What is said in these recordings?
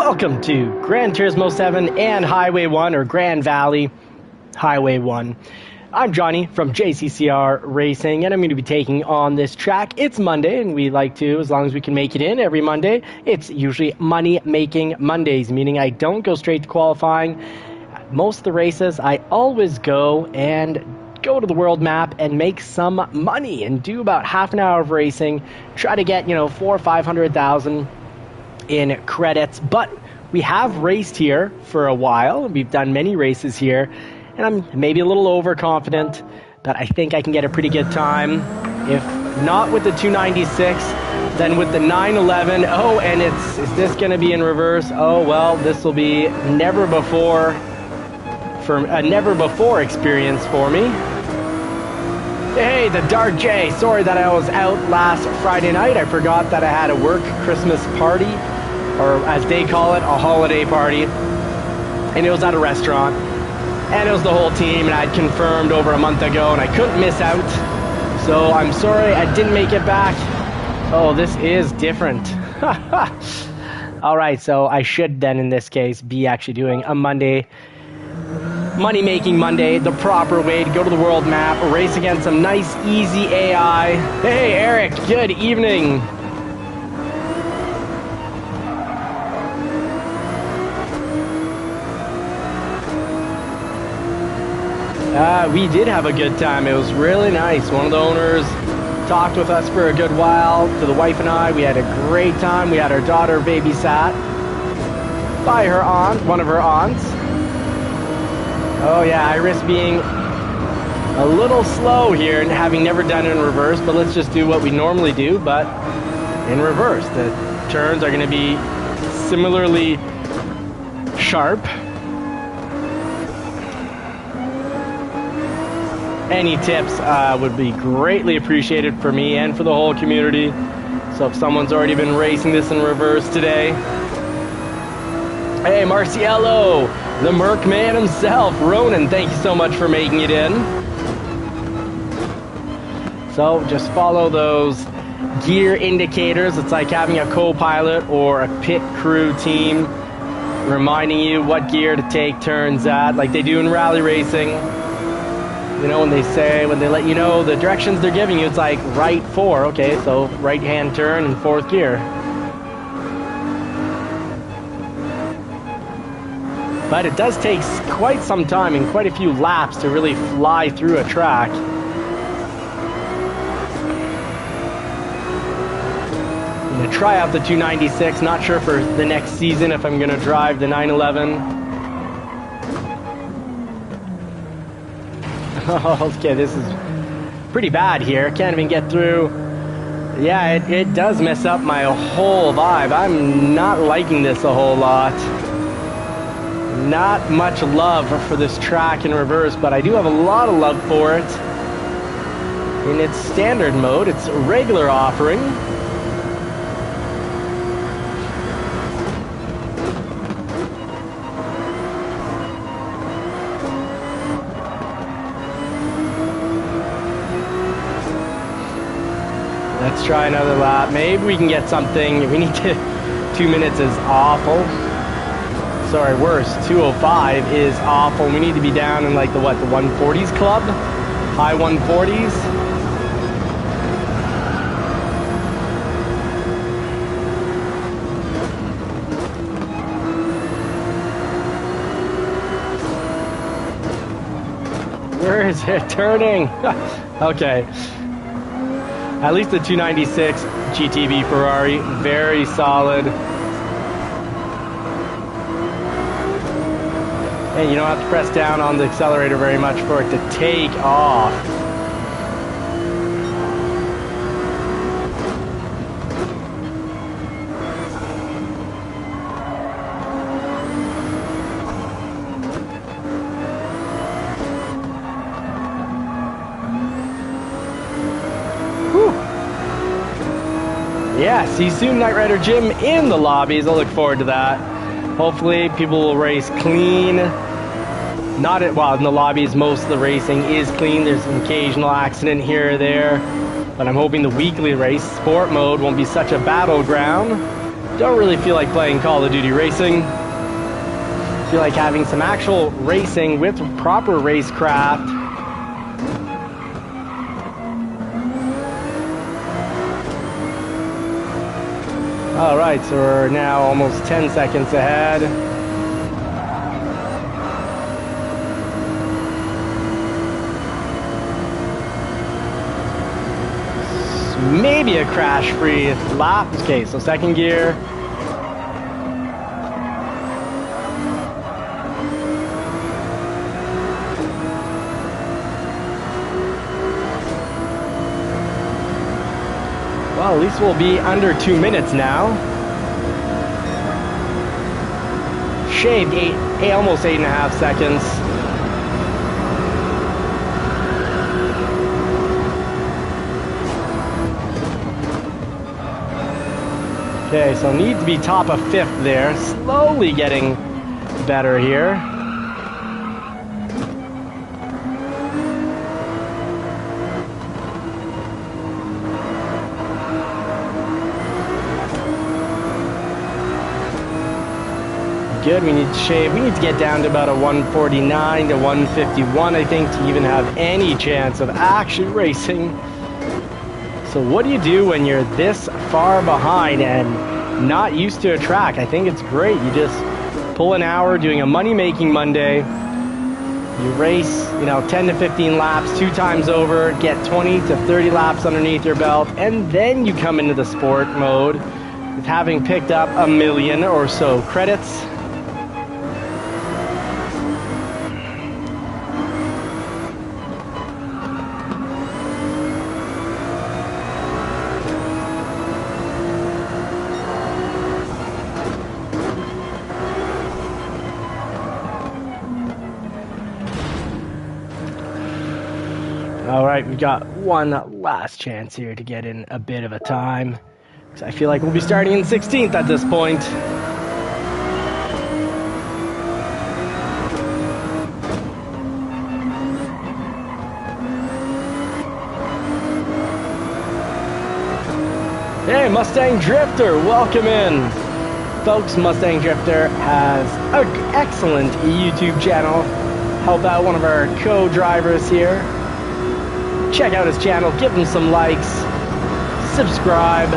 Welcome to Gran Turismo 7 and Highway 1, or Grand Valley Highway 1. I'm Johnny from JCCR Racing, and I'm going to be taking on this track. It's Monday, and we like to, as long as we can make it in every Monday, it's usually money-making Mondays, meaning I don't go straight to qualifying. Most of the races, I always go to the world map and make some money and do about half an hour of racing, try to get, 400,000 or 500,000 in credits. But we have raced here for a while. We've done many races here, and I'm maybe a little overconfident, but I think I can get a pretty good time. If not with the 296, then with the 911. Oh, and is this going to be in reverse? Oh, well, this will be never before experience for me. Hey, the Dark J. Sorry that I was out last Friday night. I forgot that I had a work Christmas party, or as they call it, a holiday party. And it was at a restaurant. And it was the whole team, and I'd confirmed over a month ago, and I couldn't miss out. So I'm sorry I didn't make it back. Oh, this is different. Alright, so I should then, in this case, be actually doing a money-making Monday, the proper way to go to the world map, race against some nice, easy AI. Hey, Eric, good evening. We did have a good time. It was really nice. One of the owners talked with us for a good while. To the wife and I, we had a great time. We had our daughter babysat by her aunt, one of her aunts. Oh yeah, I risk being a little slow here and having never done it in reverse, but let's just do what we normally do, but in reverse. The turns are going to be similarly sharp. Any tips would be greatly appreciated for me and for the whole community. So if someone's already been racing this in reverse today. Hey, Marciello, the Merc man himself, Ronan, thank you so much for making it in. So just follow those gear indicators. It's like having a co-pilot or a pit crew team reminding you what gear to take turns at, like they do in rally racing. You know, when they let you know the directions they're giving you, it's like right 4, okay, so right hand turn in 4th gear. But it does take quite some time and quite a few laps to really fly through a track. I'm going to try out the 296, not sure for the next season if I'm going to drive the 911. Okay, this is pretty bad here. Can't even get through. Yeah, it does mess up my whole vibe. I'm not liking this a whole lot. Not much love for this track in reverse, but I do have a lot of love for it in its standard mode, its regular offering. Let's try another lap. Maybe we can get something. We need to. 2 minutes is awful. Sorry, worse. 2:05 is awful. We need to be down in like the 140s club? High 140s? Where is it turning? Okay. At least the 296 GTB Ferrari, very solid. And you don't have to press down on the accelerator very much for it to take off. Yeah, see you soon, Knight Rider Jim, in the lobbies. I'll look forward to that. Hopefully people will race clean. Well, in the lobbies, most of the racing is clean. There's an occasional accident here or there. But I'm hoping the weekly race, sport mode, won't be such a battleground. Don't really feel like playing Call of Duty Racing. Feel like having some actual racing with proper racecraft. All right, so we're now almost 10 seconds ahead. Maybe a crash-free lap. Okay, so second gear. Well, at least we'll be under 2 minutes now. Shaved almost 8.5 seconds. Okay, so need to be top of 5th there. Slowly getting better here. Good, we need to shave. We need to get down to about a 149 to 151, I think, to even have any chance of actually racing. So what do you do when you're this far behind and not used to a track? I think it's great. You just pull an hour doing a money-making Monday. You race, 10 to 15 laps 2 times over, get 20 to 30 laps underneath your belt, and then you come into the sport mode with having picked up 1 million or so credits. All right, we've got one last chance here to get in a bit of a time. I feel like we'll be starting in 16th at this point. Hey, Mustang Drifter, welcome in. Folks, Mustang Drifter has an excellent YouTube channel. Help out one of our co-drivers here. Check out his channel, give him some likes, subscribe.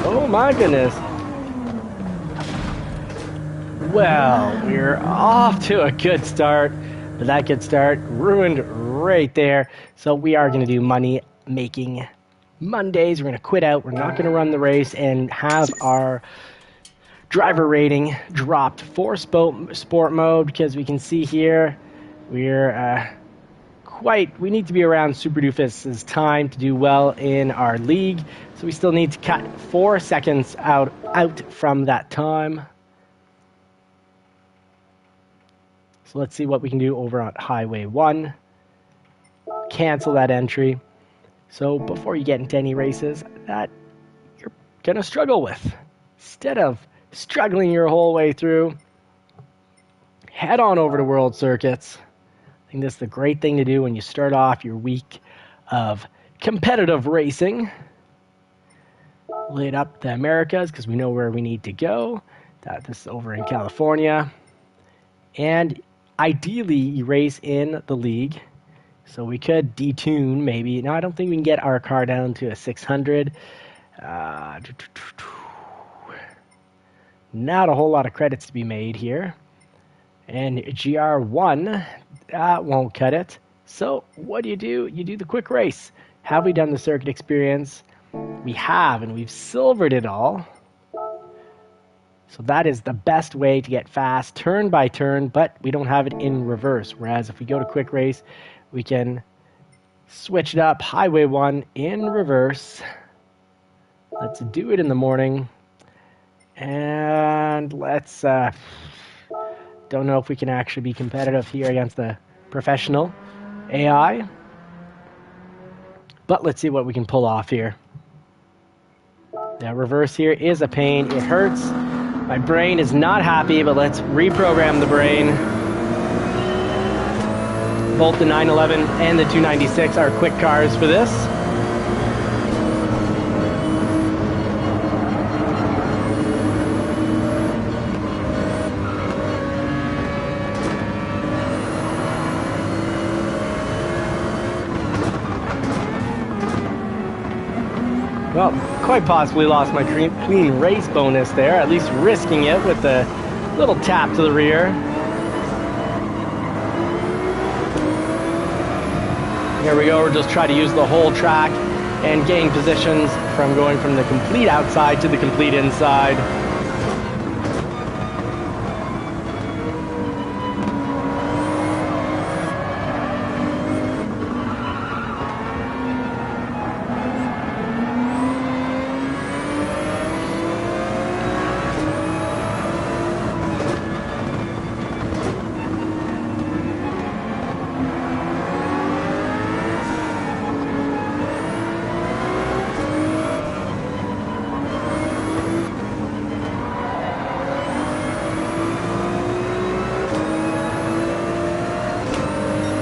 Oh my goodness. Well, we're off to a good start, but that good start ruined right there. So we are going to do money making Mondays. We're going to quit out. We're not going to run the race and have our driver rating dropped for sport mode, because we can see here we're we need to be around Super Doofus's time to do well in our league. So we still need to cut 4 seconds out from that time. So let's see what we can do over on Highway 1. Cancel that entry. So before you get into any races that you're going to struggle with, instead of struggling your whole way through, head on over to World Circuits. I think this is the great thing to do when you start off your week of competitive racing. Lit up the Americas because we know where we need to go. This is over in California. And ideally, you race in the league. So we could detune maybe. Now, I don't think we can get our car down to a 600. Not a whole lot of credits to be made here. And GR1, that won't cut it. So what do? You do the quick race. Have we done the circuit experience? We have, and we've silvered it all. So that is the best way to get fast, turn by turn, but we don't have it in reverse. Whereas if we go to quick race, we can switch it up. Highway 1 in reverse. Let's do it in the morning. And let's... don't know if we can actually be competitive here against the professional AI. But let's see what we can pull off here. That reverse here is a pain. It hurts. My brain is not happy, but let's reprogram the brain. Both the 911 and the 296 are quick cars for this. Well, quite possibly lost my clean race bonus there, at least risking it with the little tap to the rear. Here we go, we're just trying to use the whole track and gain positions from going from the complete outside to the complete inside.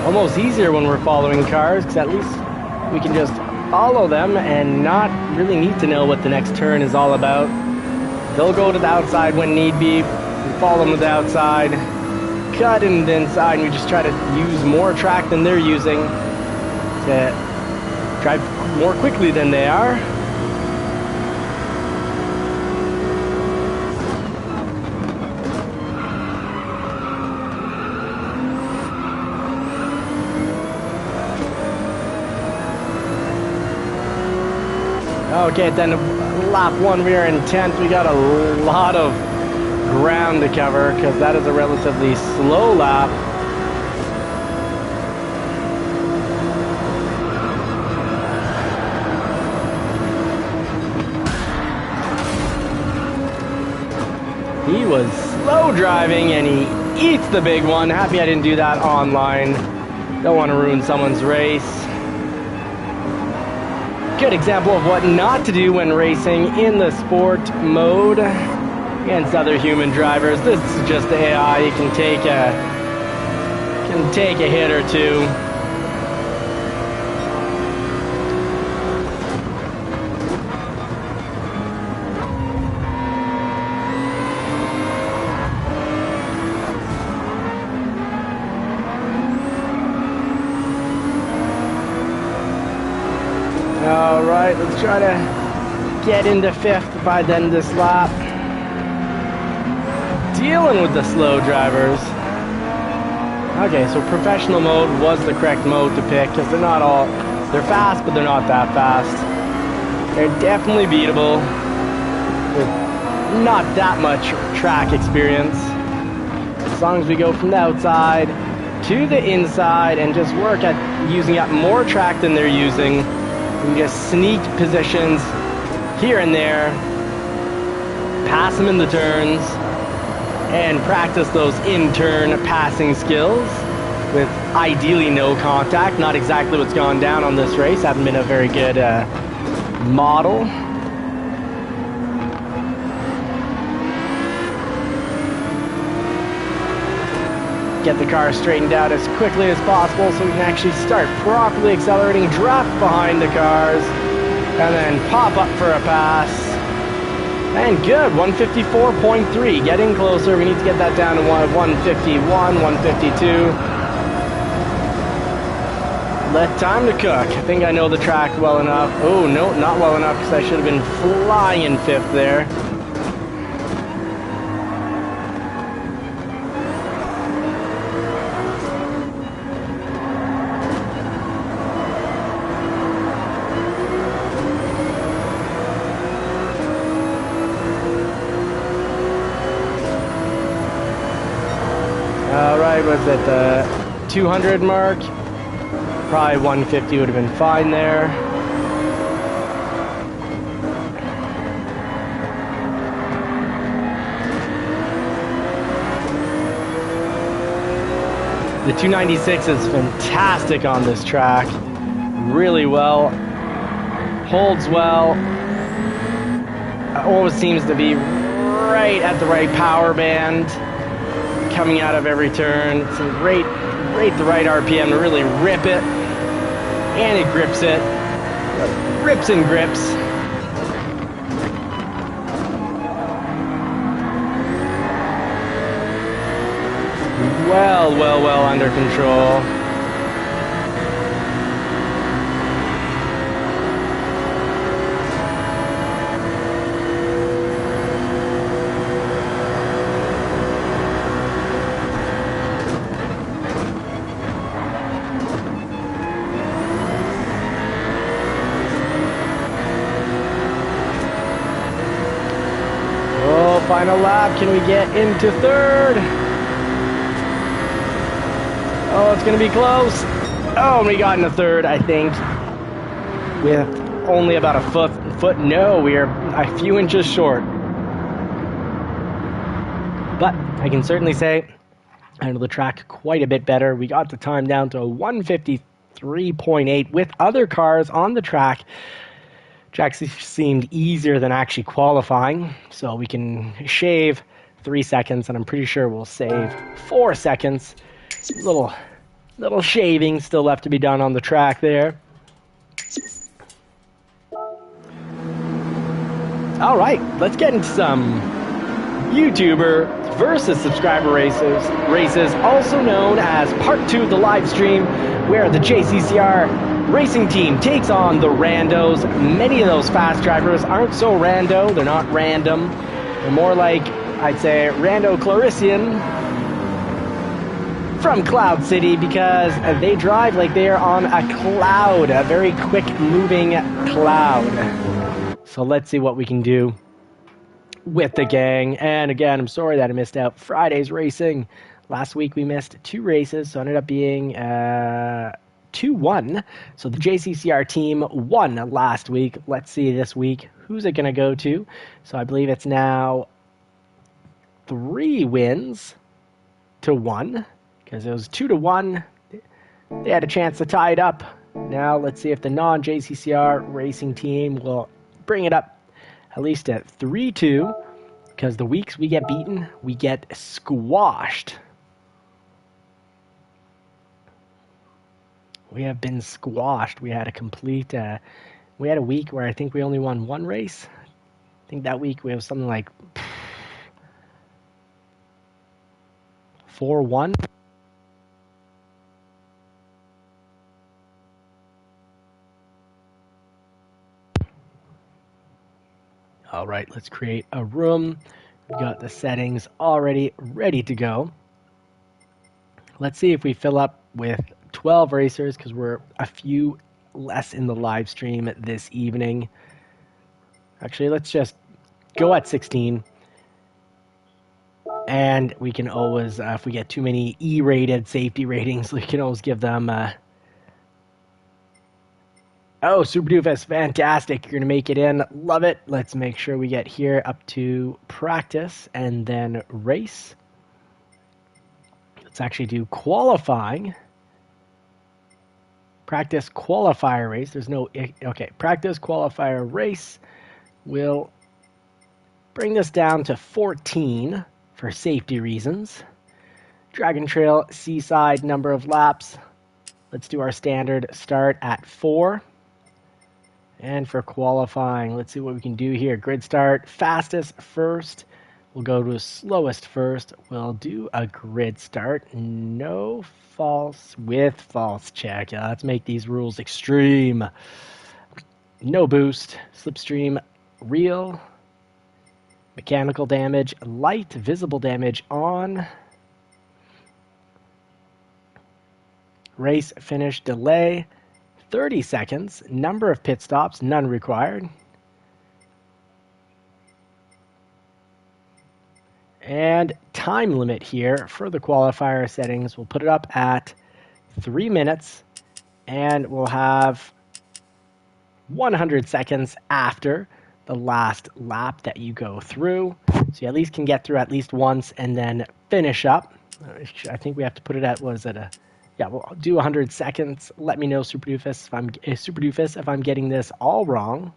Almost easier when we're following cars, because at least we can just follow them and not really need to know what the next turn is all about. They'll go to the outside when need be. We follow them to the outside, cut in the inside, and we just try to use more track than they're using to drive more quickly than they are. Okay, then lap 1 we are in 10th. We got a lot of ground to cover because that is a relatively slow lap. He was slow driving and he eats the big one. Happy I didn't do that online. Don't want to ruin someone's race. Good example of what not to do when racing in the sport mode against other human drivers. This is just AI. You can take a hit or two. All right, let's try to get into 5th by the end of this lap. Dealing with the slow drivers. Okay, so professional mode was the correct mode to pick because they're fast, but they're not that fast. They're definitely beatable with not that much track experience. As long as we go from the outside to the inside and just work at using up more track than they're using. We can just sneak positions here and there, pass them in the turns, and practice those in-turn passing skills with ideally no contact. Not exactly what's gone down on this race. Haven't been a very good model. Get the car straightened out as quickly as possible so we can actually start properly accelerating, drop behind the cars, and then pop up for a pass. And good, 154.3, getting closer. We need to get that down to 151, 152. Let time to cook. I think I know the track well enough. Oh, no, not well enough because I should have been flying in 5th there. Alright, was at the 200 mark. Probably 150 would have been fine there. The 296 is fantastic on this track. Really well. Holds well. Always seems to be right at the right power band. coming out of every turn. It's a great the right RPM to really rip it. And it grips it. Rips and grips. Well under control. Oh, final lap. Can we get into third? Oh, it's going to be close. Oh, we got into third, I think, with only about a foot. No, we are a few inches short. But I can certainly say I know the track quite a bit better. We got the time down to 1:53.8 with other cars on the track. Which actually seemed easier than actually qualifying. So we can shave 3 seconds, and I'm pretty sure we'll save 4 seconds. Little shaving still left to be done on the track there. All right, let's get into some YouTuber versus subscriber races, also known as part 2 of the live stream, where the JCCR racing team takes on the randos. Many of those fast drivers aren't so rando, they're not random. They're more like, I'd say, Rando Clarician from Cloud City, because they drive like they're on a cloud, a very quick moving cloud. So let's see what we can do with the gang. And again, I'm sorry that I missed out Friday's racing. Last week we missed 2 races, so it ended up being 2-1. So the JCCR team won last week. Let's see this week, who's it going to go to? So I believe it's now 3 wins to 1. Because it was 2-1. They had a chance to tie it up. Now let's see if the non-JCCR racing team will bring it up at least at 3-2. Because the weeks we get beaten, we get squashed. We have been squashed. We had a complete... we had a week where I think we only won 1 race. I think that week we have something like 4-1. All right, let's create a room. We've got the settings already ready to go. Let's see if we fill up with 12 racers, because we're a few less in the live stream this evening. Actually, let's just go at 16. And we can always, if we get too many E-rated safety ratings, we can always give them... Oh, Super Doofus, fantastic. You're going to make it in. Love it. Let's make sure we get here up to practice and then race. Let's actually do qualifying. Practice qualifier race. There's no... Okay, practice qualifier race. We'll bring this down to 14 for safety reasons. Dragon Trail, Seaside, number of laps. Let's do our standard start at 4. And for qualifying, let's see what we can do here. Grid start, fastest first. We'll go to slowest first. We'll do a grid start. No false with false check. Let's make these rules extreme. No boost, slipstream, real, mechanical damage, light, visible damage on. Race finish delay. 30 seconds, number of pit stops, none required. And time limit here for the qualifier settings, we'll put it up at 3 minutes, and we'll have 100 seconds after the last lap that you go through. So you at least can get through at least once and then finish up. I think we have to put it at, was it a... Yeah, we'll do 100 seconds. Let me know, Super Doofus, if I'm getting this all wrong.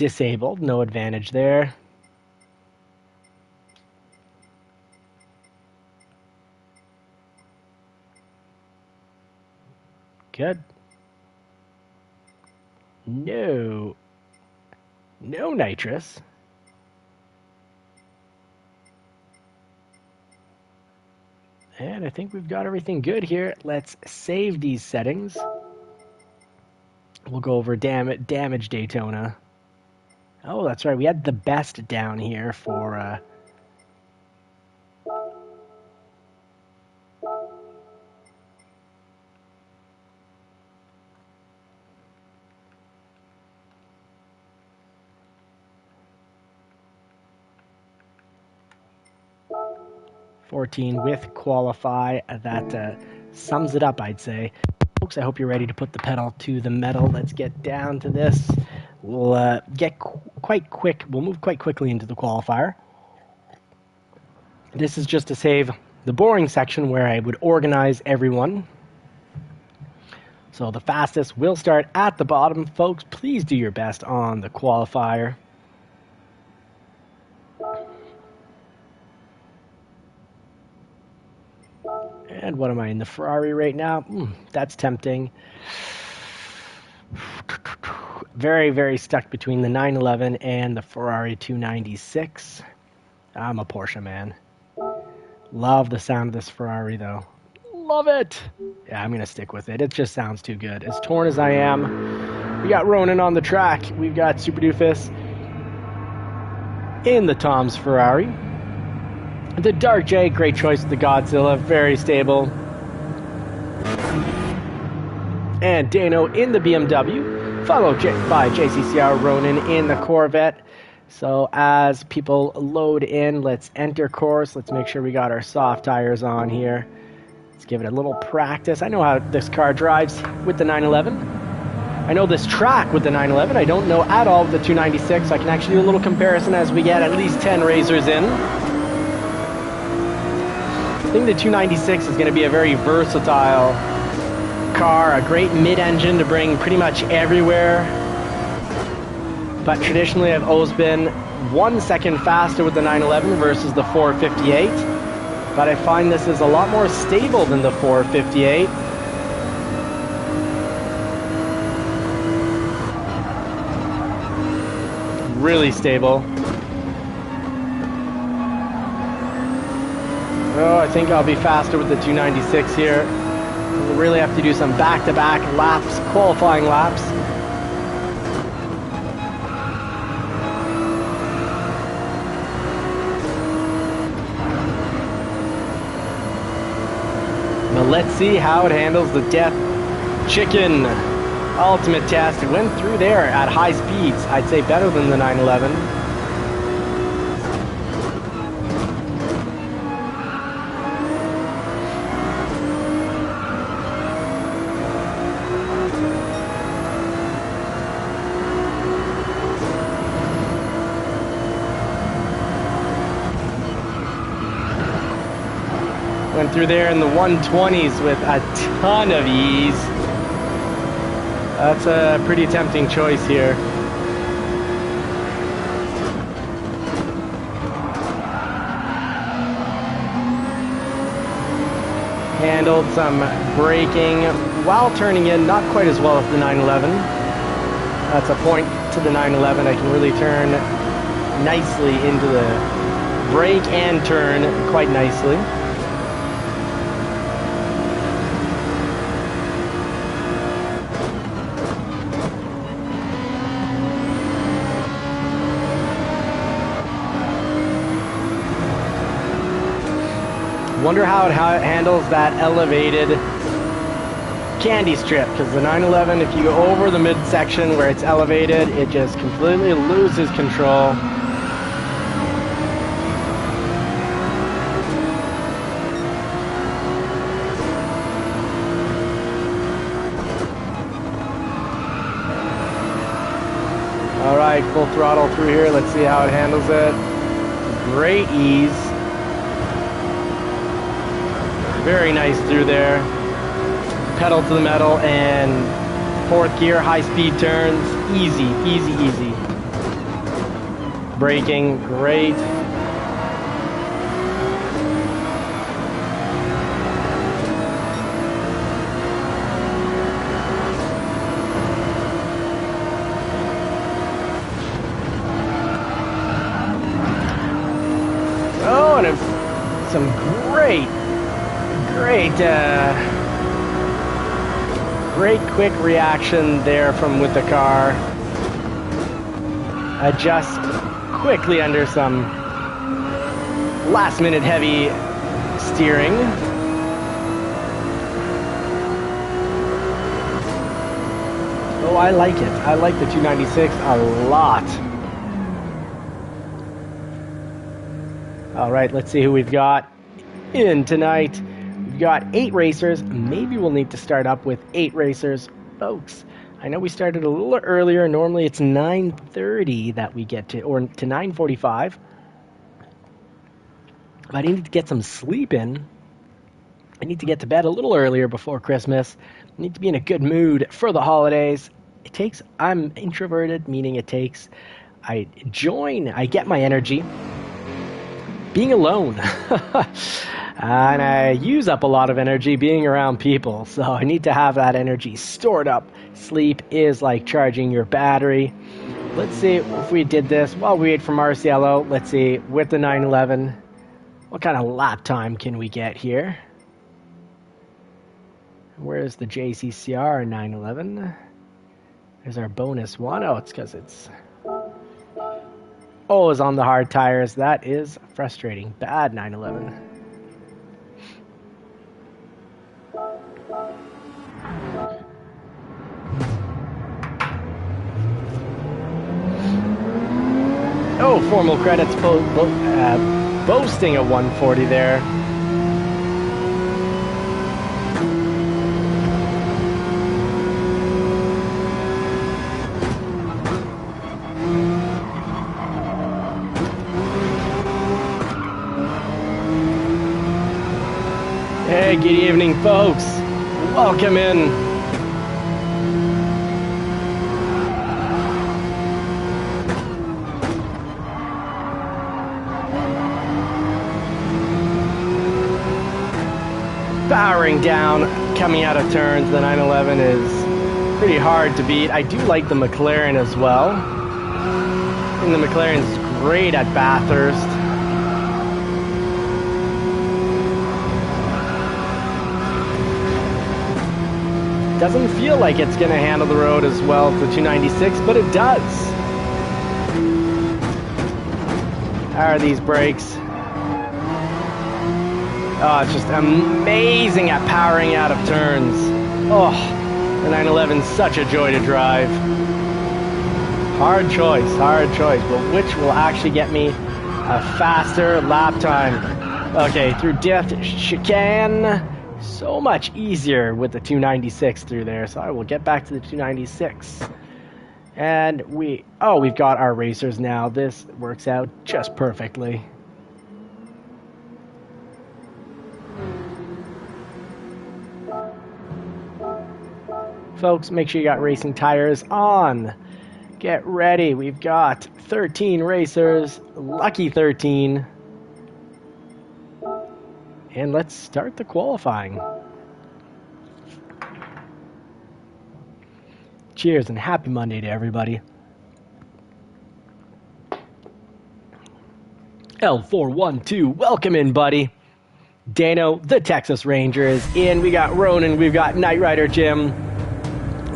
disabled. No advantage there. Good. No nitrous. And I think we've got everything good here. Let's save these settings. We'll go over damage Daytona. Oh, that's right. We had the best down here for... 14 with qualify. That sums it up, I'd say. Folks, I hope you're ready to put the pedal to the metal. Let's get down to this. We'll get quite quick. We'll move quite quickly into the qualifier. This is just to save the boring section where I would organize everyone. So the fastest will start at the bottom. Folks, please do your best on the qualifier. And what am I in the Ferrari right now? That's tempting. Very, very stuck between the 911 and the Ferrari 296. I'm a Porsche man. Love the sound of this Ferrari though. Love it! Yeah, I'm going to stick with it. It just sounds too good. As torn as I am, we got Ronan on the track. We've got Super Doofus in the Tom's Ferrari. The Dark J, great choice with the Godzilla, very stable. And Dano in the BMW, followed by JCCR Ronan in the Corvette. So as people load in, let's enter course. Let's make sure we got our soft tires on here. Let's give it a little practice. I know how this car drives with the 911. I know this track with the 911. I don't know at all with the 296. So I can actually do a little comparison as we get at least 10 racers in. I think the 296 is going to be a very versatile car, a great mid-engine to bring pretty much everywhere. But traditionally I've always been 1 second faster with the 911 versus the 458. But I find this is a lot more stable than the 458. Really stable. Oh, I think I'll be faster with the 296 here. We'll really have to do some back-to-back laps, qualifying laps. Now let's see how it handles the Death Chicken Ultimate Test. It went through there at high speeds. I'd say better than the 911. Went through there in the 120s with a ton of ease. That's a pretty tempting choice here. Handled some braking while turning in, not quite as well as the 911. That's a point to the 911. I can really turn nicely into the brake and turn quite nicely. Wonder how it handles that elevated candy strip, because the 911, if you go over the midsection where it's elevated, it just completely loses control. All right, full throttle through here. Let's see how it handles it. Great ease. Very nice through there. Pedal to the metal and fourth gear, high speed turns. Easy, easy, easy. Braking, great. Oh, and some great quick reaction there from with the car. Adjust quickly under some last minute heavy steering. Oh, I like it. I like the 296 a lot. All right, let's see who we've got in tonight. We've got 8 racers. Maybe we'll need to start up with 8 racers. Folks, I know we started a little earlier. Normally it's 9:30 that we get to, or to 9:45. But I need to get some sleep in. I need to get to bed a little earlier before Christmas. I need to be in a good mood for the holidays. I'm introverted, meaning I get my energy being alone. And I use up a lot of energy being around people, so I need to have that energy stored up. Sleep is like charging your battery. Let's see if we did this while we wait for Marciello. Let's see, with the 911, what kind of lap time can we get here? Where's the JCCR 911? There's our bonus one. Oh, it's because it's always on the hard tires. That is frustrating. Bad 911. Oh, formal credits boasting a 140 there. Hey, good evening, folks. Welcome in. Powering down, coming out of turns, the 911 is pretty hard to beat. I do like the McLaren as well. And the McLaren's great at Bathurst. Doesn't feel like it's going to handle the road as well as the 296, but it does. How are these brakes? Oh, it's just amazing at powering out of turns. Oh, the 911's such a joy to drive. Hard choice, but which will actually get me a faster lap time? Okay, through Death Chicane. So much easier with the 296 through there, so I will get back to the 296. And we've got our racers now. This works out just perfectly. Folks, make sure you got racing tires on. Get ready. We've got 13 racers. Lucky 13. And let's start the qualifying. Cheers and happy Monday to everybody. L412, welcome in, buddy. Dano, the Texas Ranger, is in. We got Ronan, we've got Knight Rider Jim.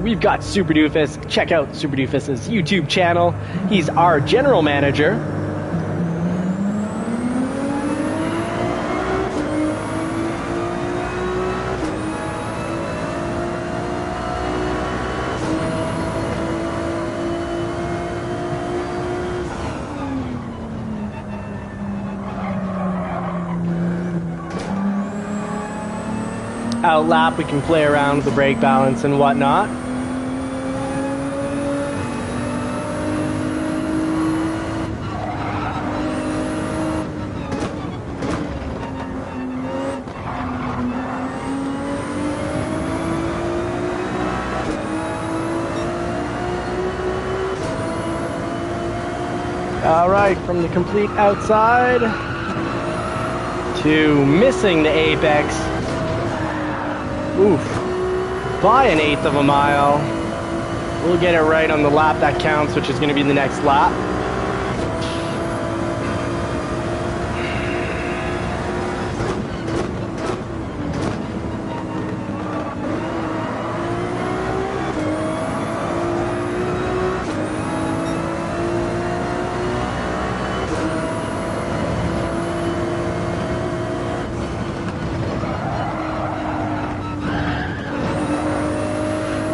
We've got Super Doofus. Check out Super Doofus's YouTube channel. He's our general manager. Out lap, we can play around with the brake balance and whatnot. All right, from the complete outside to missing the apex. Oof. By an eighth of a mile. We'll get it right on the lap that counts, which is going to be the next lap.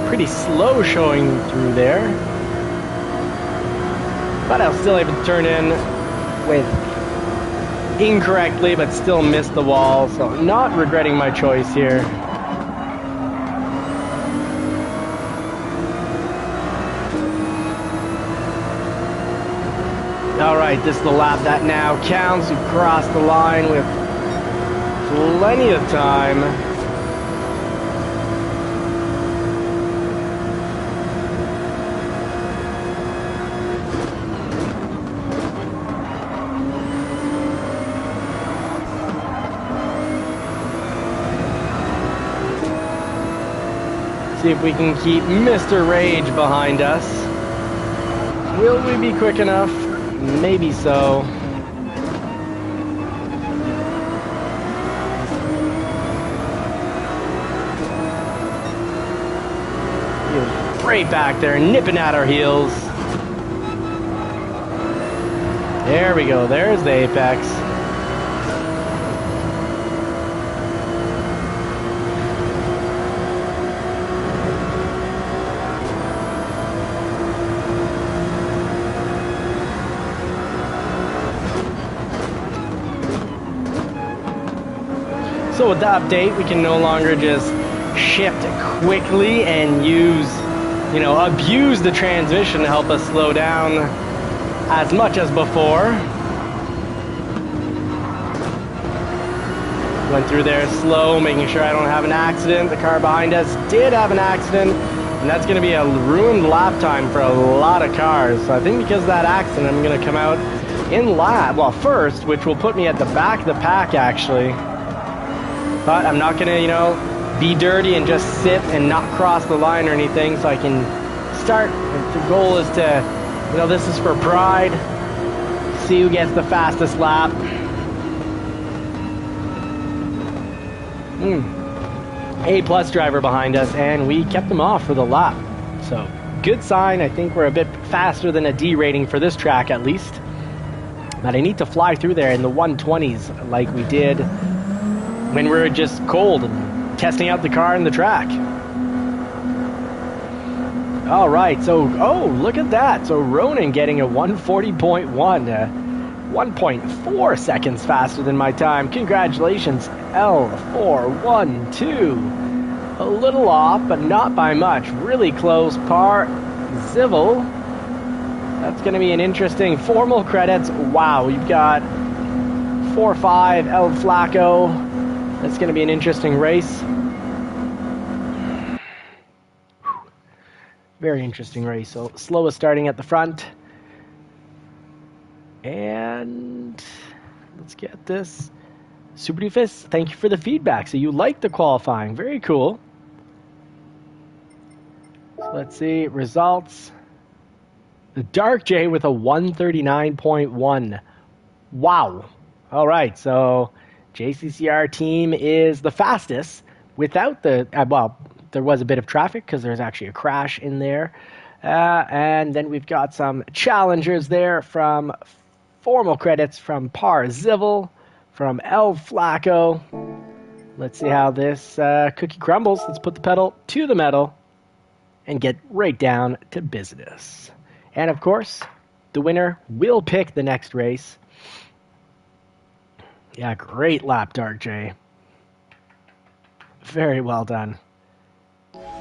Pretty slow showing through there, but I was still able to turn in with incorrectly, but still missed the wall, so not regretting my choice here. Alright, this is the lap that now counts. We've crossed the line with plenty of time. See if we can keep Mr. Rage behind us. Will we be quick enough? Maybe so. He was right back there, nipping at our heels. There we go, there's the apex. So with the update, we can no longer just shift quickly and use, abuse the transmission to help us slow down as much as before. Went through there slow, making sure I don't have an accident. The car behind us did have an accident, and that's going to be a ruined lap time for a lot of cars. So I think because of that accident, I'm going to come out in first, which will put me at the back of the pack, actually. But I'm not going to, be dirty and just sit and not cross the line or anything, so I can start. The goal is to, this is for pride. See who gets the fastest lap. A+ driver behind us, and we kept him off for the lap. So, good sign. I think we're a bit faster than a D rating for this track, at least. But I need to fly through there in the 120s like we did when we were just cold and testing out the car and the track. All right, so, look at that. So Ronan getting a 140.1, 1.4 seconds faster than my time. Congratulations, L412. A little off, but not by much. Really close. Par Zivil. That's going to be an interesting formal credits. Wow, you've got 4-5 El Flaco. That's going to be an interesting race. Very interesting race. So slowest starting at the front. And let's get this. Super Doofus, thank you for the feedback. So you like the qualifying. Very cool. So let's see. Results. The Dark J with a 139.1. Wow. All right. So JCCR team is the fastest without the, there was a bit of traffic because there's actually a crash in there. And then we've got some challengers there from formal credits from Par Zivil, from El Flaco. Let's see how this cookie crumbles. Let's put the pedal to the metal and get right down to business. And of course, the winner will pick the next race. Yeah, great lap, Dark J. Very well done.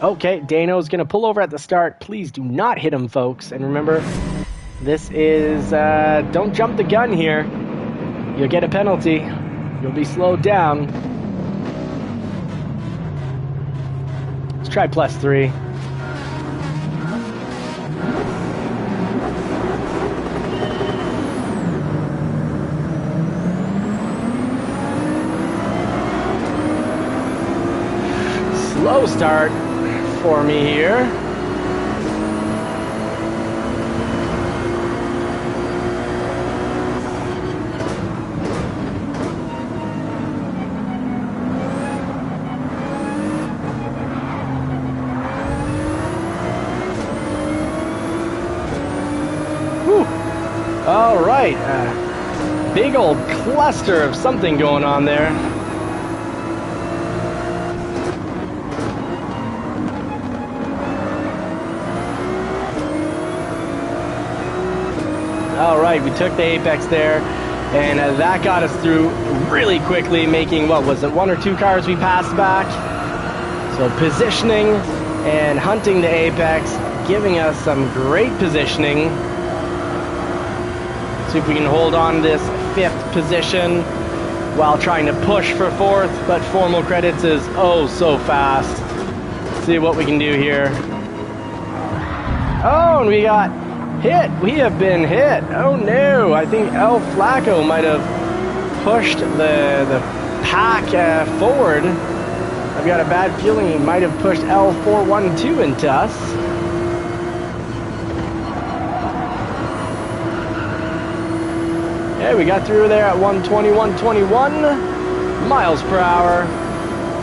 Okay, Dano's going to pull over at the start. Please do not hit him, folks. And remember, this is, don't jump the gun here. You'll get a penalty. You'll be slowed down. Let's try +3. slow start for me here. All right, big old cluster of something going on there. All right, we took the apex there, and that got us through really quickly, making, what was it, 1 or 2 cars we passed back? So positioning and hunting the apex, giving us some great positioning. See if we can hold on to this 5th position while trying to push for 4th, but Formal Credits is oh so fast. Let's see what we can do here. Oh, and we got hit. We have been hit. Oh no, I think El Flaco might have pushed the pack forward. I've got a bad feeling he might have pushed L412 into us. Yeah, we got through there at 120, 121 miles per hour.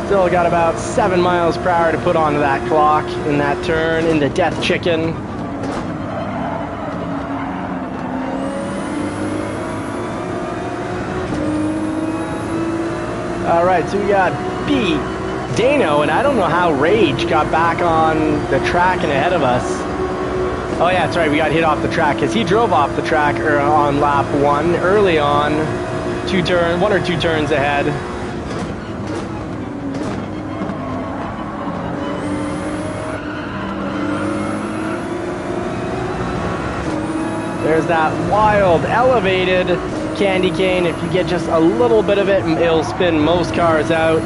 Still got about 7 miles per hour to put onto that clock in that turn in the Death Chicken. All right, so we got B, Dano, and I don't know how Rage got back on the track and ahead of us. Oh yeah, that's right, we got hit off the track because he drove off the track on lap 1 early on, 1 or 2 turns ahead. There's that wild elevated candy cane. If you get just a little bit of it, it'll spin most cars out.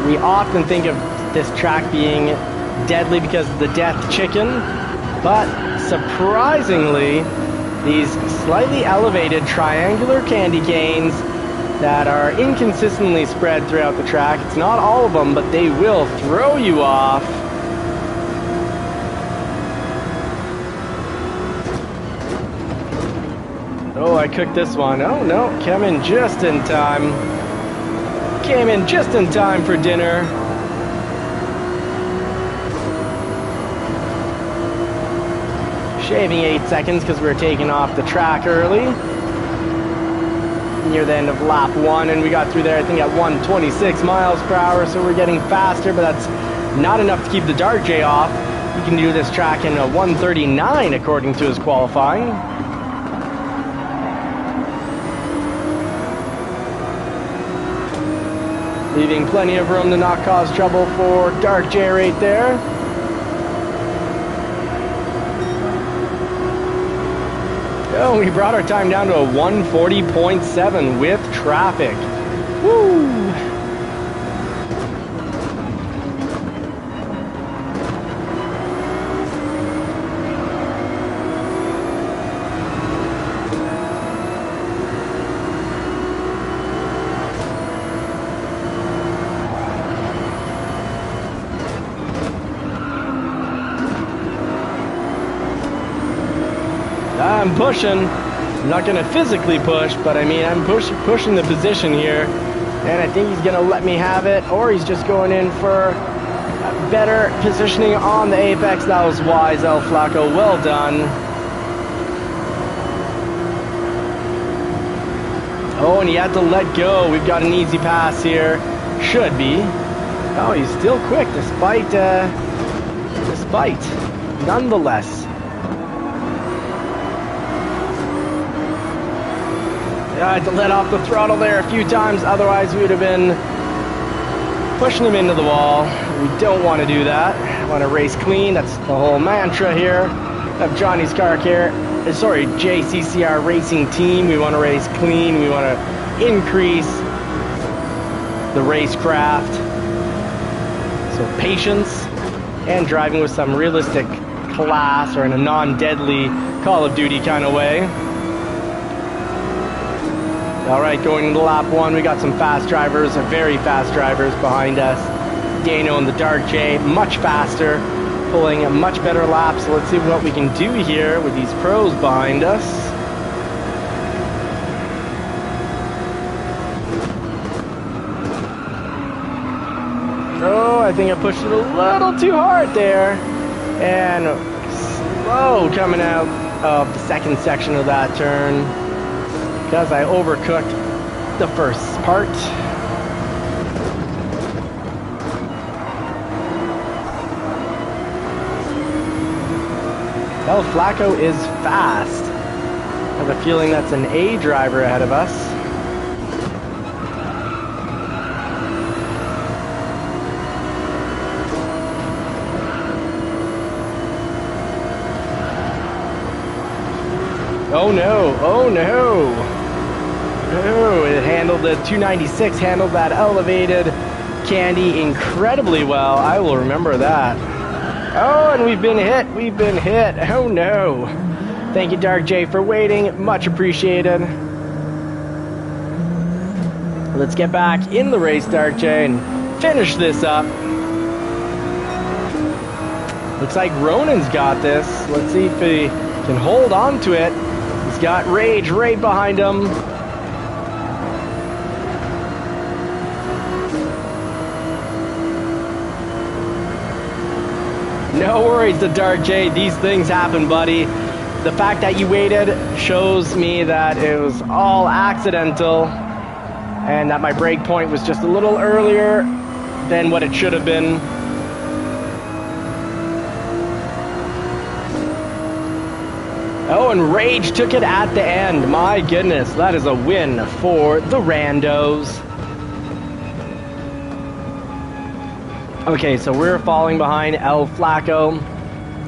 We often think of this track being deadly because of the Death Chicken, but surprisingly, these slightly elevated triangular candy canes that are inconsistently spread throughout the track, it's not all of them, but they will throw you off. Oh, I cooked this one. Oh no, came in just in time. Came in just in time for dinner. Shaving 8 seconds because we were taking off the track early. Near the end of lap 1, and we got through there I think at 126 miles per hour, so we're getting faster, but that's not enough to keep the Dark J off. You can do this track in a 139 according to his qualifying. Leaving plenty of room to not cause trouble for Dark J right there. Oh, we brought our time down to a 140.7 with traffic. Woo! I'm pushing. I'm not going to physically push, but I mean, I'm pushing the position here. And I think he's going to let me have it, or he's just going in for better positioning on the apex. That was wise, El Flaco. Well done. Oh, and he had to let go. We've got an easy pass here. Should be. Oh, he's still quick, despite nonetheless. Yeah, I had to let off the throttle there a few times, otherwise we would have been pushing him into the wall. We don't want to do that. I want to race clean. That's the whole mantra here of Johnny's Car Care. Sorry, JCCR Racing Team. We want to race clean. We want to increase the racecraft. So patience and driving with some realistic class, or in a non-deadly Call of Duty kind of way. All right, going into lap 1, we got some fast drivers, very fast drivers behind us. Dano and the Dark J, much faster, pulling a much better lap. So let's see what we can do here with these pros behind us. Oh, I think I pushed it a little too hard there. And slow coming out of the second section of that turn because I overcooked the first part. El Flaco is fast. I have a feeling that's an A driver ahead of us. Oh no, oh no. Oh, it handled the 296, handled that elevated candy incredibly well. I will remember that. Oh, and we've been hit, oh no. Thank you, Dark J, for waiting, much appreciated. Let's get back in the race, Dark J, and finish this up. Looks like Ronan's got this. Let's see if he can hold on to it. He's got Rage right behind him. No worries to Dark J, these things happen, buddy. The fact that you waited shows me that it was all accidental and that my break point was just a little earlier than what it should have been. Oh, and Rage took it at the end. My goodness, that is a win for the randos. Okay, so we're falling behind El Flaco.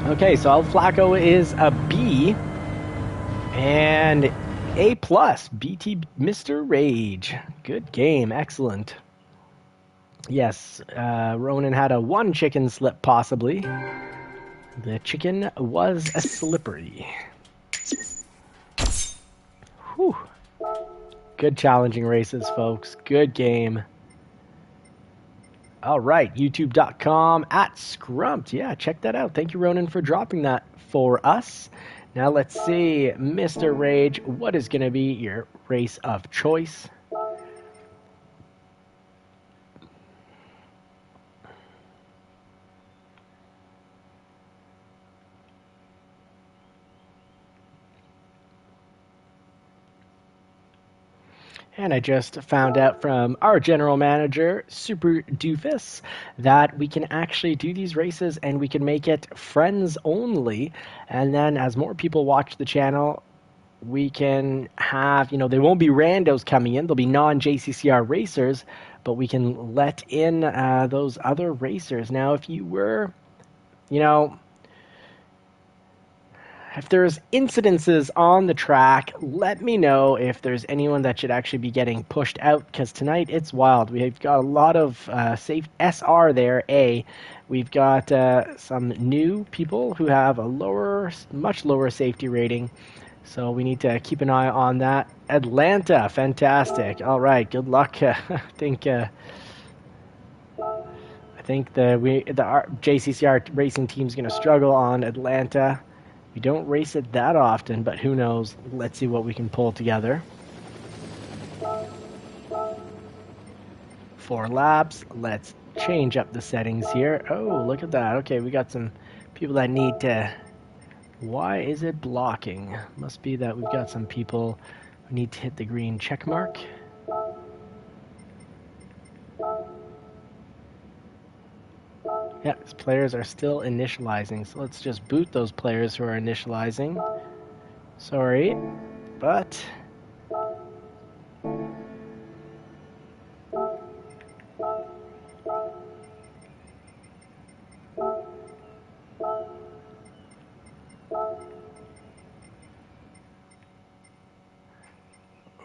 Okay, so El Flaco is a B and A+, BT Mr. Rage. Good game, excellent. Yes, Ronan had a 1 chicken slip possibly. The chicken was slippery. Whew. Good challenging races, folks. Good game. All right, youtube.com @Scrumped. Yeah, check that out. Thank you, Ronan, for dropping that for us. Now let's see, Mr. Rage, what is going to be your race of choice? And I just found out from our general manager, Super Doofus, that we can actually do these races and we can make it friends only. And then as more people watch the channel, we can have, there won't be randos coming in. There'll be non-JCCR racers, but we can let in those other racers. Now, if you were, if there's incidences on the track, let me know if there's anyone that should actually be getting pushed out, because tonight it's wild. We've got a lot of safe SR there, A. We've got some new people who have a much lower safety rating, so we need to keep an eye on that. Atlanta, fantastic. All right, good luck. I think the JCCR racing team is going to struggle on Atlanta. We don't race it that often, but who knows? Let's see what we can pull together. 4 laps. Let's change up the settings here. Oh, look at that. Okay, we got some people that need to... Why is it blocking? Must be that we've got some people who need to hit the green check mark. Yeah, these players are still initializing, so let's just boot those players who are initializing. Sorry, but...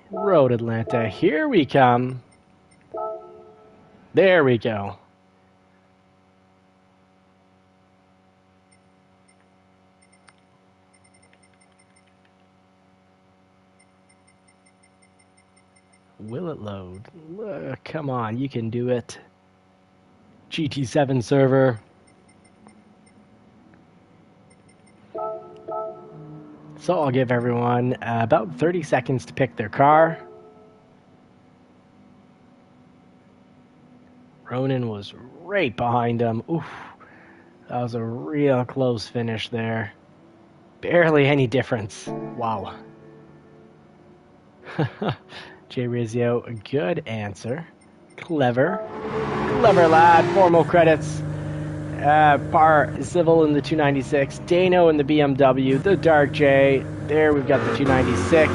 Road Atlanta, here we come. There we go. Will it load? Come on, you can do it. GT7 server. So I'll give everyone about 30 seconds to pick their car. Ronan was right behind him. Oof. That was a real close finish there. Barely any difference. Wow. Jay Rizzo, a good answer. Clever. Clever lad. Formal credits. Par Civil in the 296. Dano in the BMW. The Dark J. There we've got the 296.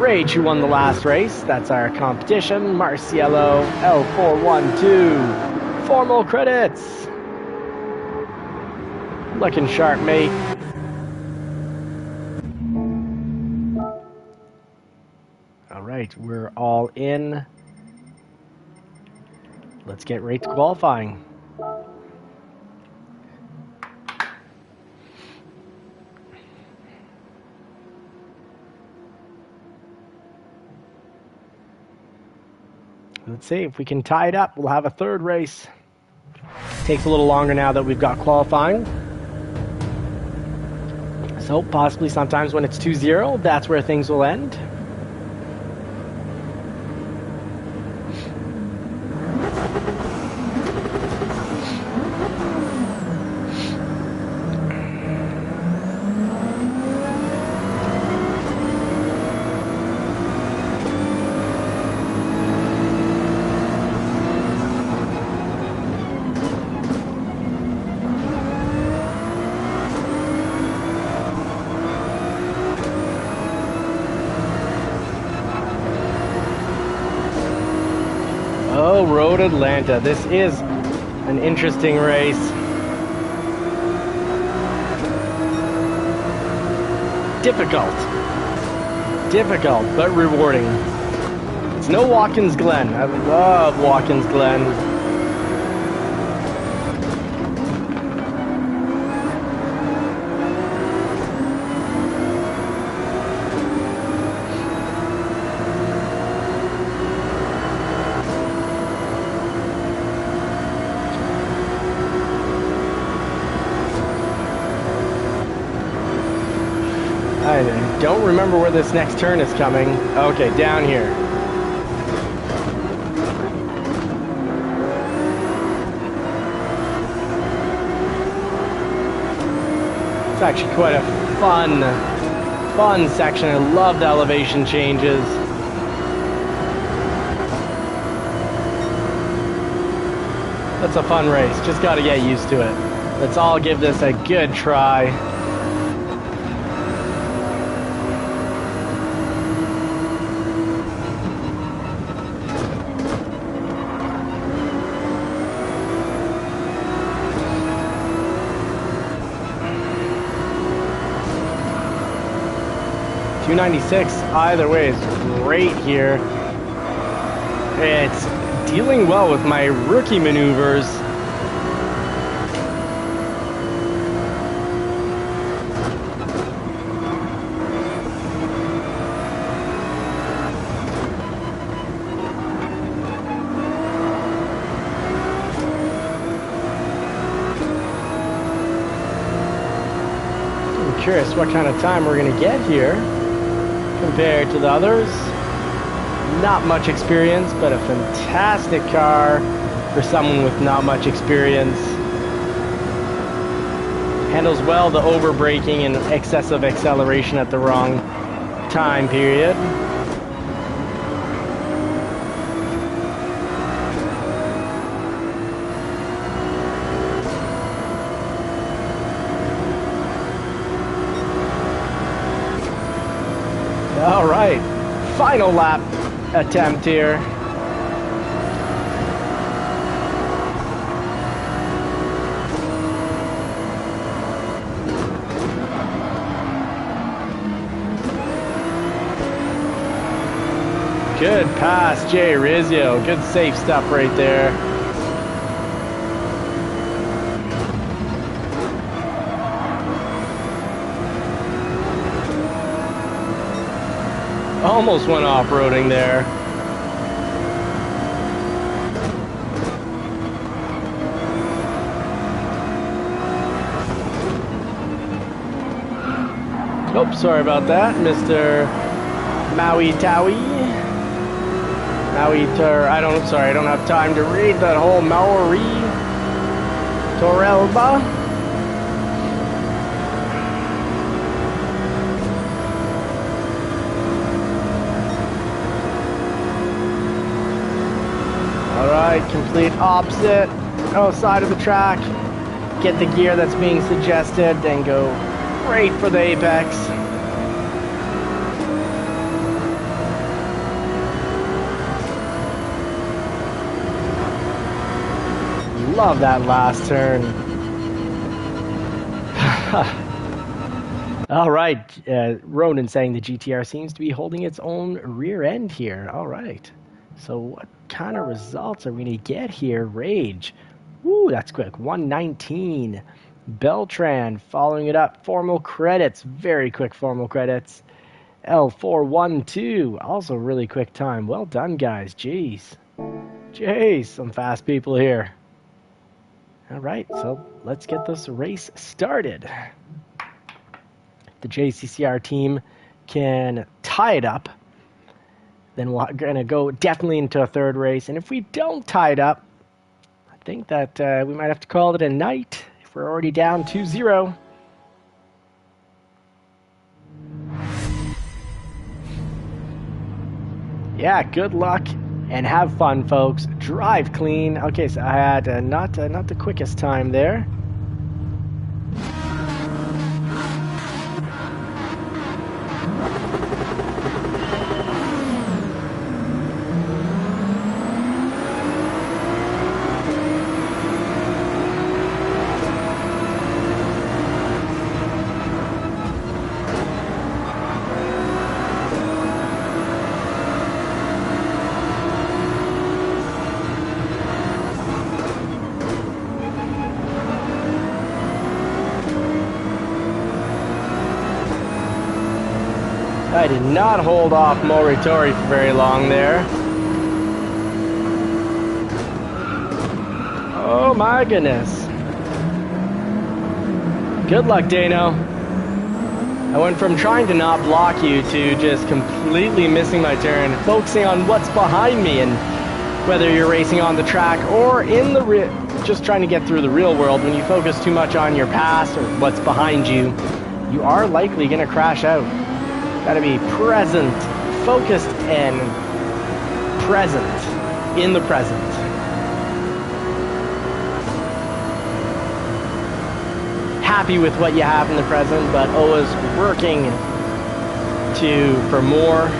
Rage, who won the last race. That's our competition. Marciello, L412. Formal credits. Looking sharp, mate. All right, we're all in. Let's get right to qualifying. Let's see if we can tie it up. We'll have a third race. Takes a little longer now that we've got qualifying. So possibly sometimes when it's 2-0, that's where things will end. Oh, Road Atlanta. This is an interesting race. Difficult, but rewarding. It's no Watkins Glen. I love Watkins Glen. I don't remember where this next turn is coming. Okay, down here. It's actually quite a fun section. I love the elevation changes. That's a fun race. Just got to get used to it. Let's all give this a good try. .296 either way is great here. It's dealing well with my rookie maneuvers. I'm curious what kind of time we're going to get here. Compared to the others, not much experience, but a fantastic car for someone with not much experience. Handles well the over braking and excessive acceleration at the wrong time period. All right, final lap attempt here. Good pass, Jay Rizzo. Good safe stuff right there. Almost went off-roading there. Oh, sorry about that, Mr. Maui Taui. I don't have time to read that whole Maori Torelba. Alright, complete opposite side of the track. Get the gear that's being suggested, then go right for the apex. Love that last turn. All right, Ronan saying the GTR seems to be holding its own rear end here. All right, so what kind of results are we going to get here? Rage. Woo, that's quick. 119. Beltran following it up. Formal credits. Very quick formal credits. L412. Also really quick time. Well done, guys. Jeez. Some fast people here. All right, so let's get this race started. The JCCR team can tie it up. Then we're going to go definitely into a third race. And if we don't tie it up, I think that we might have to call it a night if we're already down 2-0. Yeah, good luck and have fun, folks. Drive clean. Okay, so I had not the quickest time there. I did not hold off Moritori for very long there. Oh my goodness. Good luck, Dano. I went from trying to not block you to just completely missing my turn, focusing on what's behind me, and whether you're racing on the track or in the just trying to get through the real world, when you focus too much on your past or what's behind you, you are likely going to crash out. Gotta be present, focused, and present in the present. Happy with what you have in the present, but always working for more.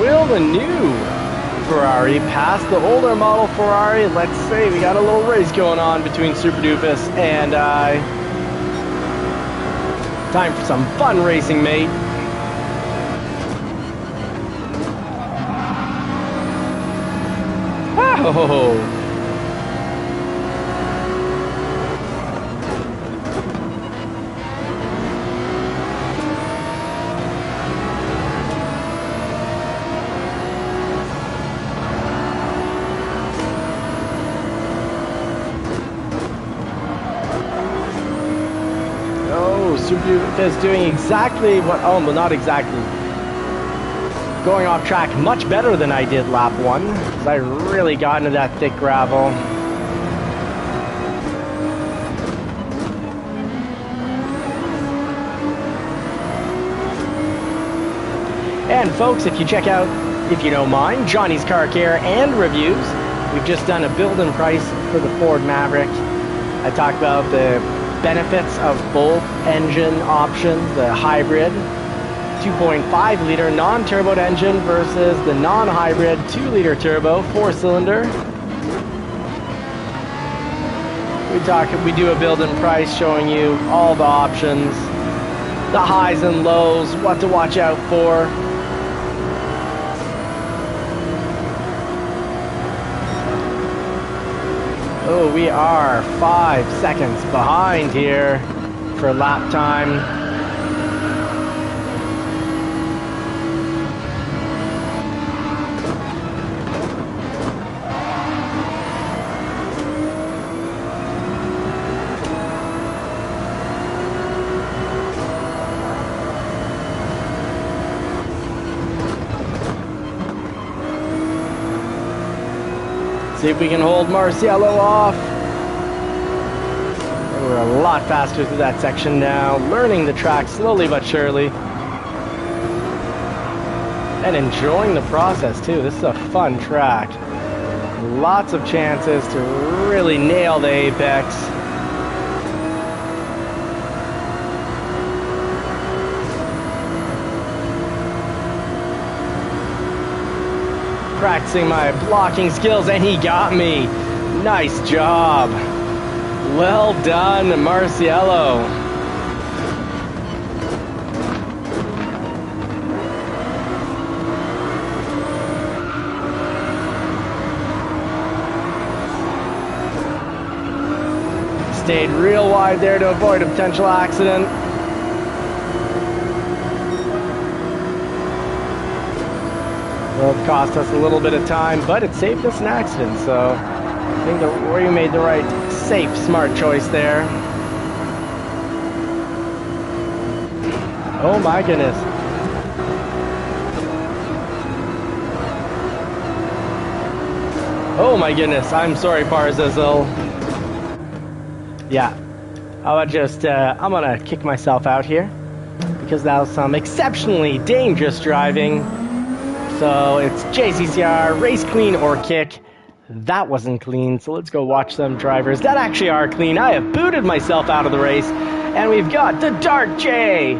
Will the new Ferrari pass the older model Ferrari? Let's say we got a little race going on between Super Doofus and I. Time for some fun racing, mate. Oh. Is doing exactly what, oh, well, not exactly. Going off track much better than I did lap 1, because I really got into that thick gravel. And folks, if you check out, if you don't mind, Johnny's Car Care and Reviews, we've just done a build and price for the Ford Maverick. I talked about the benefits of both engine options, the hybrid 2.5 liter non-turboed engine versus the non-hybrid 2 liter turbo 4-cylinder. We do a build and price showing you all the options, the highs and lows, what to watch out for. Oh, we are 5 seconds behind here for lap time. See if we can hold Marciello off. We're a lot faster through that section now, learning the track slowly but surely. And enjoying the process too. This is a fun track. Lots of chances to really nail the apex. Practicing my blocking skills, and he got me. Nice job. Well done, Marciello. Stayed real wide there to avoid a potential accident. Well, it cost us a little bit of time, but it saved us an accident, so I think we made the right, safe, smart choice there. Oh my goodness. Oh my goodness, I'm sorry, Parzazel. Yeah, I'm gonna kick myself out here because that was some exceptionally dangerous driving. So it's JCCR, race clean or kick. That wasn't clean, so let's go watch some drivers that actually are clean. I have booted myself out of the race, and we've got the Dark J.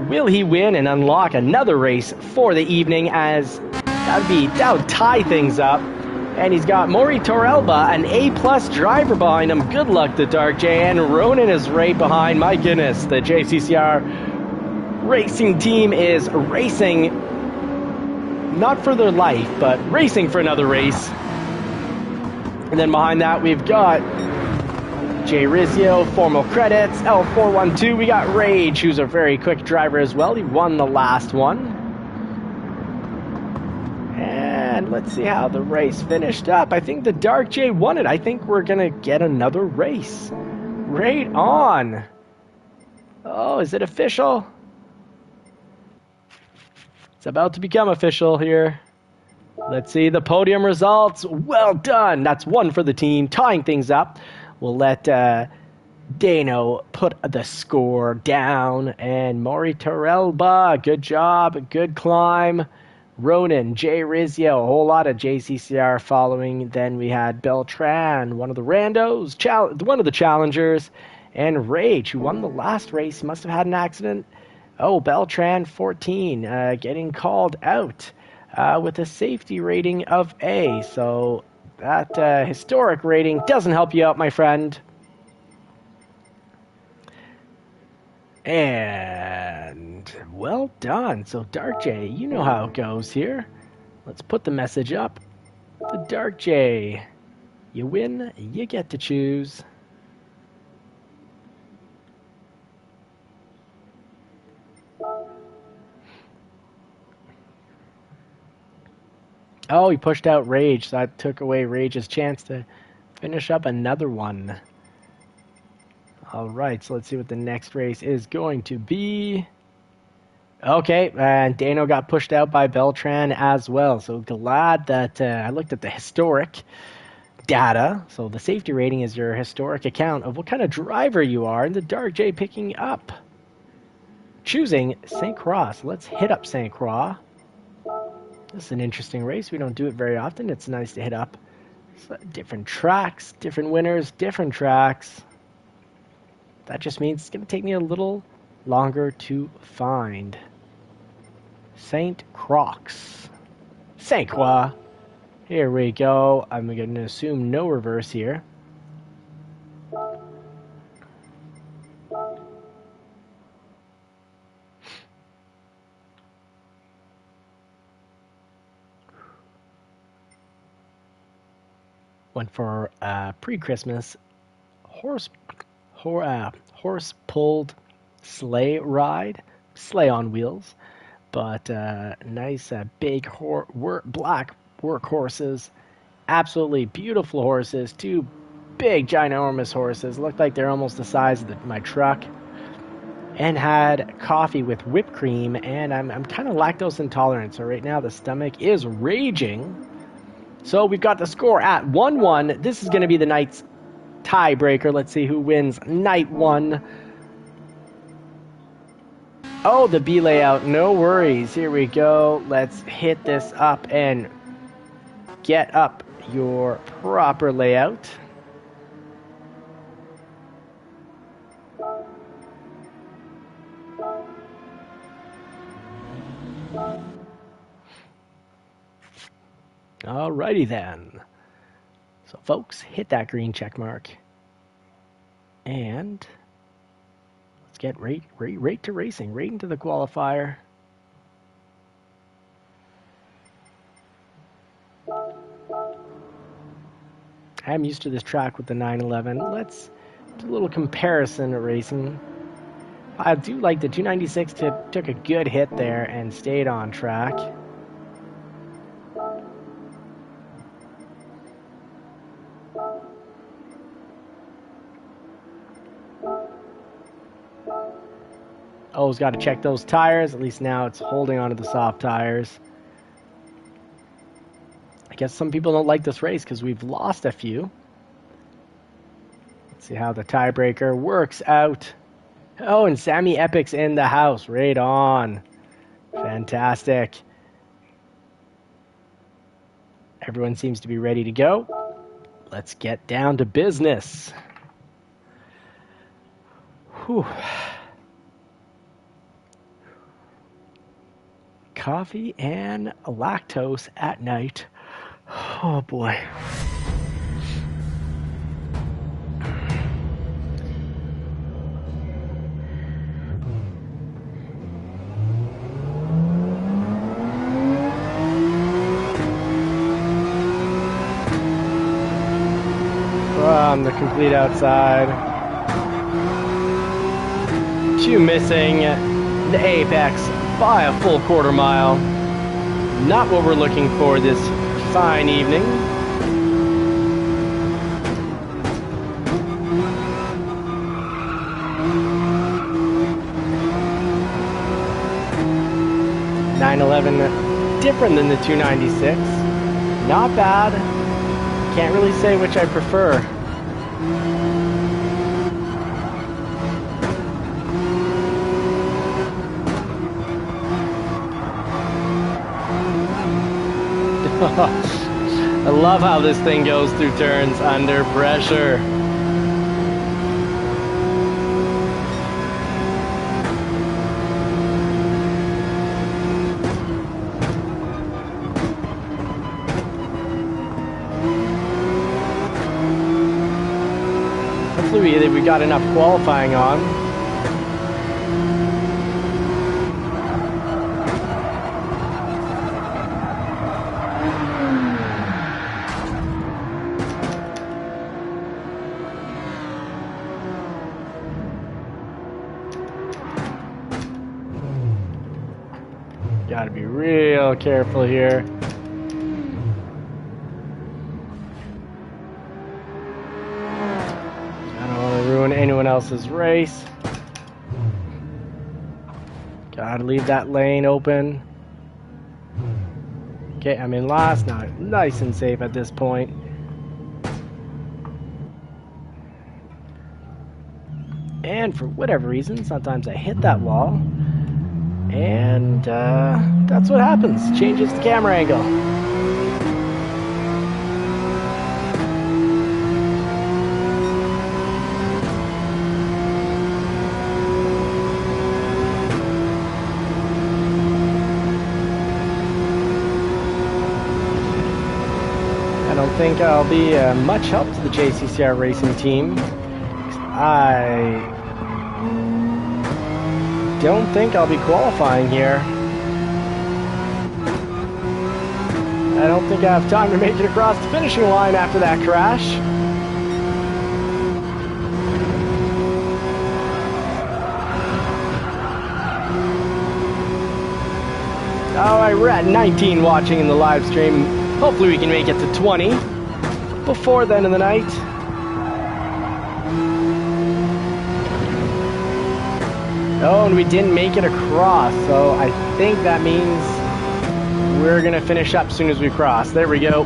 Will he win and unlock another race for the evening, as that would tie things up. And he's got Maury Torrelba, an A+ driver behind him. Good luck, the Dark J. And Ronan is right behind. My goodness, the JCCR racing team is racing, not for their life, but racing for another race. And then behind that, we've got Jay Rizzio, formal credits, L412. We got Rage, who's a very quick driver as well. He won the last one. And let's see how the race finished up. I think the Dark J won it. I think we're going to get another race. Right on. Oh, is it official? It's about to become official here. Let's see the podium results. Well done. That's one for the team, tying things up. We'll let Dano put the score down. And Maury Torrelba, good job, good climb. Ronan, Jay Rizzio, a whole lot of JCCR following. Then we had Beltran, one of the randos, one of the challengers, and Rage, who won the last race. Must have had an accident. Oh, Beltran 14, getting called out with a safety rating of A. So that historic rating doesn't help you out, my friend. And well done. So Dark J, you know how it goes here. Let's put the message up. The Dark J, you win, you get to choose. Oh, he pushed out Rage, so that took away Rage's chance to finish up another one. All right, so let's see what the next race is going to be. Okay, and Dano got pushed out by Beltran as well. So glad that I looked at the historic data. So the safety rating is your historic account of what kind of driver you are, and the Dark J picking up. Choosing St. Croix. So let's hit up St. Croix. This is an interesting race. We don't do it very often. It's nice to hit up. So different tracks, different winners, different tracks. That just means it's going to take me a little longer to find. St. Croix. St. Croix. Here we go. I'm going to assume no reverse here. Went for pre-Christmas horse-pulled sleigh ride, sleigh on wheels, but nice big black workhorses, absolutely beautiful horses, two big ginormous horses, looked like they're almost the size of my truck, and had coffee with whipped cream, and I'm kind of lactose intolerant, so right now the stomach is raging. So we've got the score at 1-1. This is going to be the night's tiebreaker. Let's see who wins night 1. Oh, the B layout. No worries. Here we go. Let's hit this up and get up your proper layout. Alrighty then. So folks, hit that green check mark. And let's get right to racing, right into the qualifier. I'm used to this track with the 911. Let's do a little comparison of racing. I do like the 296 took a good hit there and stayed on track. Always got to check those tires. At least now it's holding onto the soft tires. I guess some people don't like this race because we've lost a few. Let's see how the tiebreaker works out. Oh, and Sammy Epic's in the house. Right on. Fantastic. Everyone seems to be ready to go. Let's get down to business. Whew. Coffee and lactose at night. Oh boy. From the complete outside. 2 missing. The apex by a full quarter mile. Not what we're looking for this fine evening. .911 different than the 296. Not bad. Can't really say which I prefer. I love how this thing goes through turns under pressure. Hopefully we got enough qualifying on. Gotta be real careful here. I don't want to ruin anyone else's race. Gotta leave that lane open. Okay, I'm in last now. Nice and safe at this point. And for whatever reason, sometimes I hit that wall. And that's what happens. Changes the camera angle. I don't think I'll be much help to the JCCR racing team. I don't think I'll be qualifying here. I don't think I have time to make it across the finishing line after that crash. Alright, we're at 19 watching in the live stream. Hopefully we can make it to 20 before the end of the night. Oh, and we didn't make it across, so I think that means we're going to finish up as soon as we cross. There we go.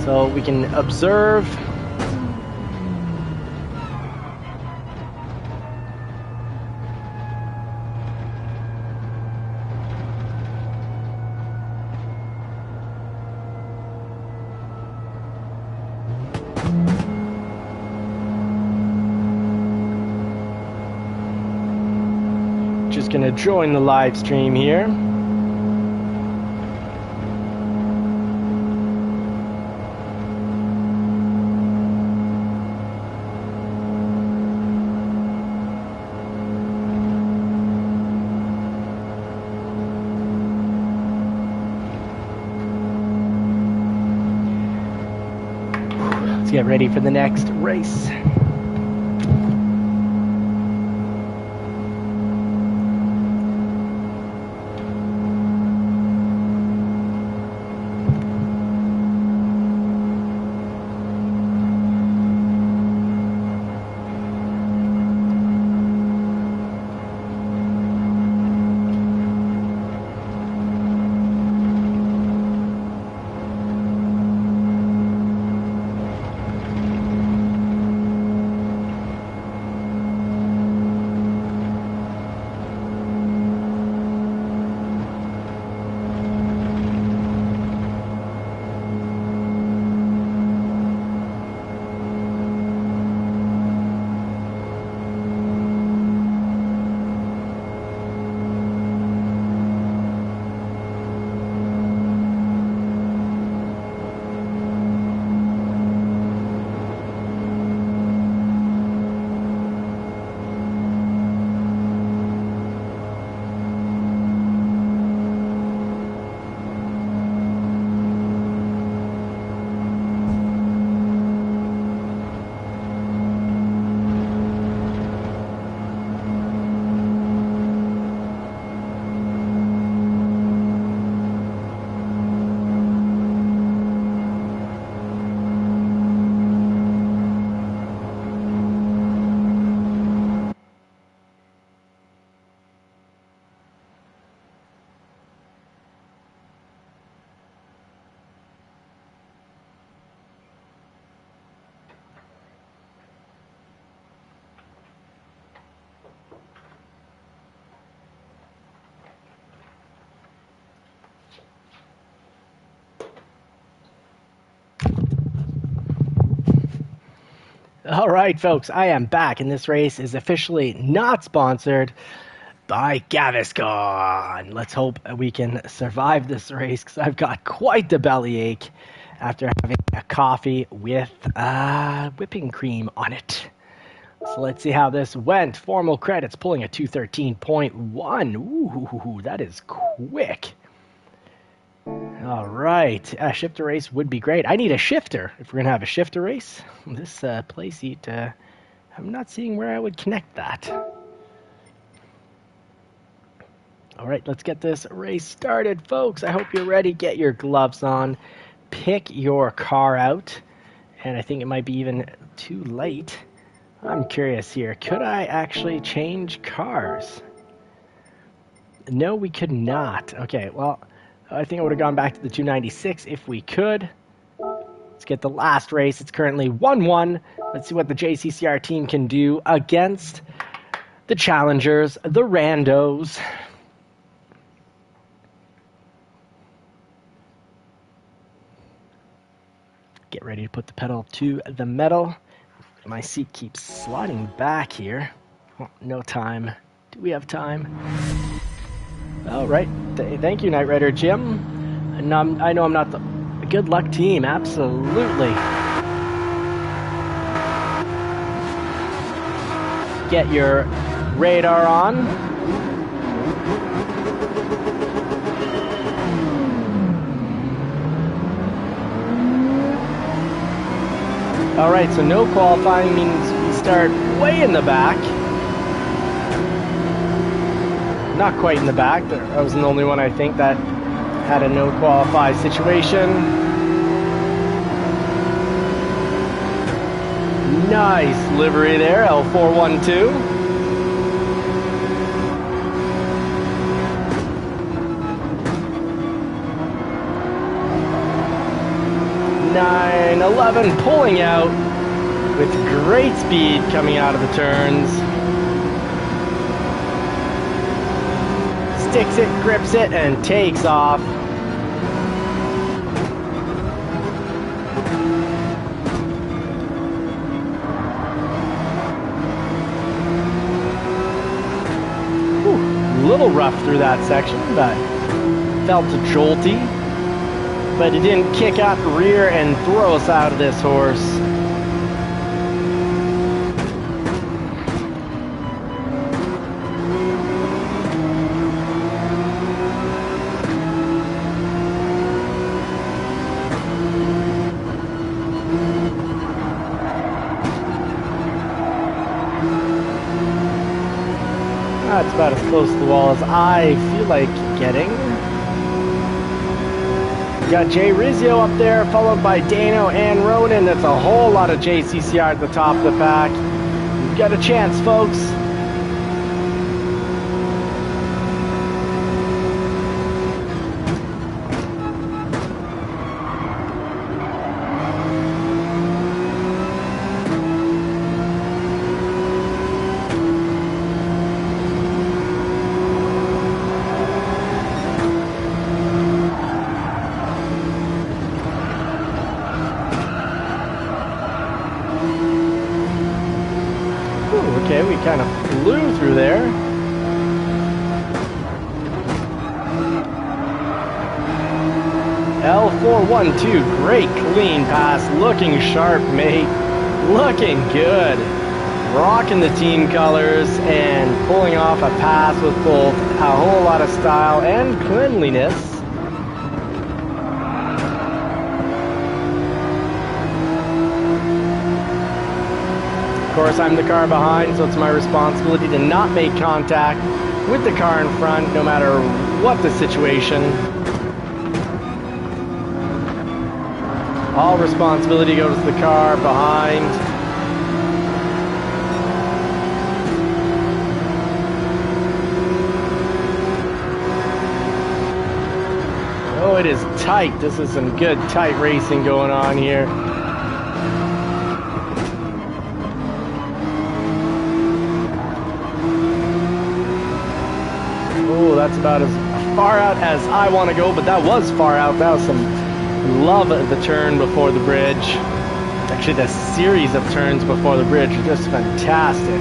so we can observe. Just gonna join the live stream here. Let's get ready for the next race. All right, folks, I am back, and this race is officially not sponsored by Gaviscon. Let's hope we can survive this race, because I've got quite the bellyache after having a coffee with whipping cream on it. So let's see how this went. Formal credits pulling a 213.1. Ooh, that is quick. All right, a shifter race would be great. I need a shifter if we're going to have a shifter race. This play seat, I'm not seeing where I would connect that. All right, let's get this race started, folks. I hope you're ready. Get your gloves on. Pick your car out. And I think it might be even too late. I'm curious here. Could I actually change cars? No, we could not. Okay, well, I think I would have gone back to the 296 if we could. Let's get the last race. It's currently 1-1. Let's see what the JCCR team can do against the challengers, the randos. Get ready to put the pedal to the metal. My seat keeps sliding back here. Oh, no time. Do we have time? All right. Thank you, Knight Rider Jim. And I know I'm not the good luck team. Absolutely. Get your radar on. All right, so no qualifying means we start way in the back. Not quite in the back, but I wasn't the only one, I think, that had a no qualify situation. Nice livery there, L412. Nice. 11 pulling out with great speed coming out of the turns. Sticks it, grips it, and takes off. A little rough through that section, but felt jolty. But it didn't kick out the rear and throw us out of this horse. That's about as close to the wall as I feel like getting. We got Jay Rizzio up there, followed by Dano and Ronan. That's a whole lot of JCCR at the top of the pack. You've got a chance, folks. Okay, we kind of flew through there. L412, great clean pass. Looking sharp, mate. Looking good. Rocking the team colors and pulling off a pass with both a whole lot of style and cleanliness. Of course, I'm the car behind, so it's my responsibility to not make contact with the car in front, no matter what the situation. All responsibility goes to the car behind. Oh, it is tight. This is some good tight racing going on here. Oh, that's about as far out as I want to go, but that was far out. That was some love at the turn before the bridge. Actually, the series of turns before the bridge are just fantastic.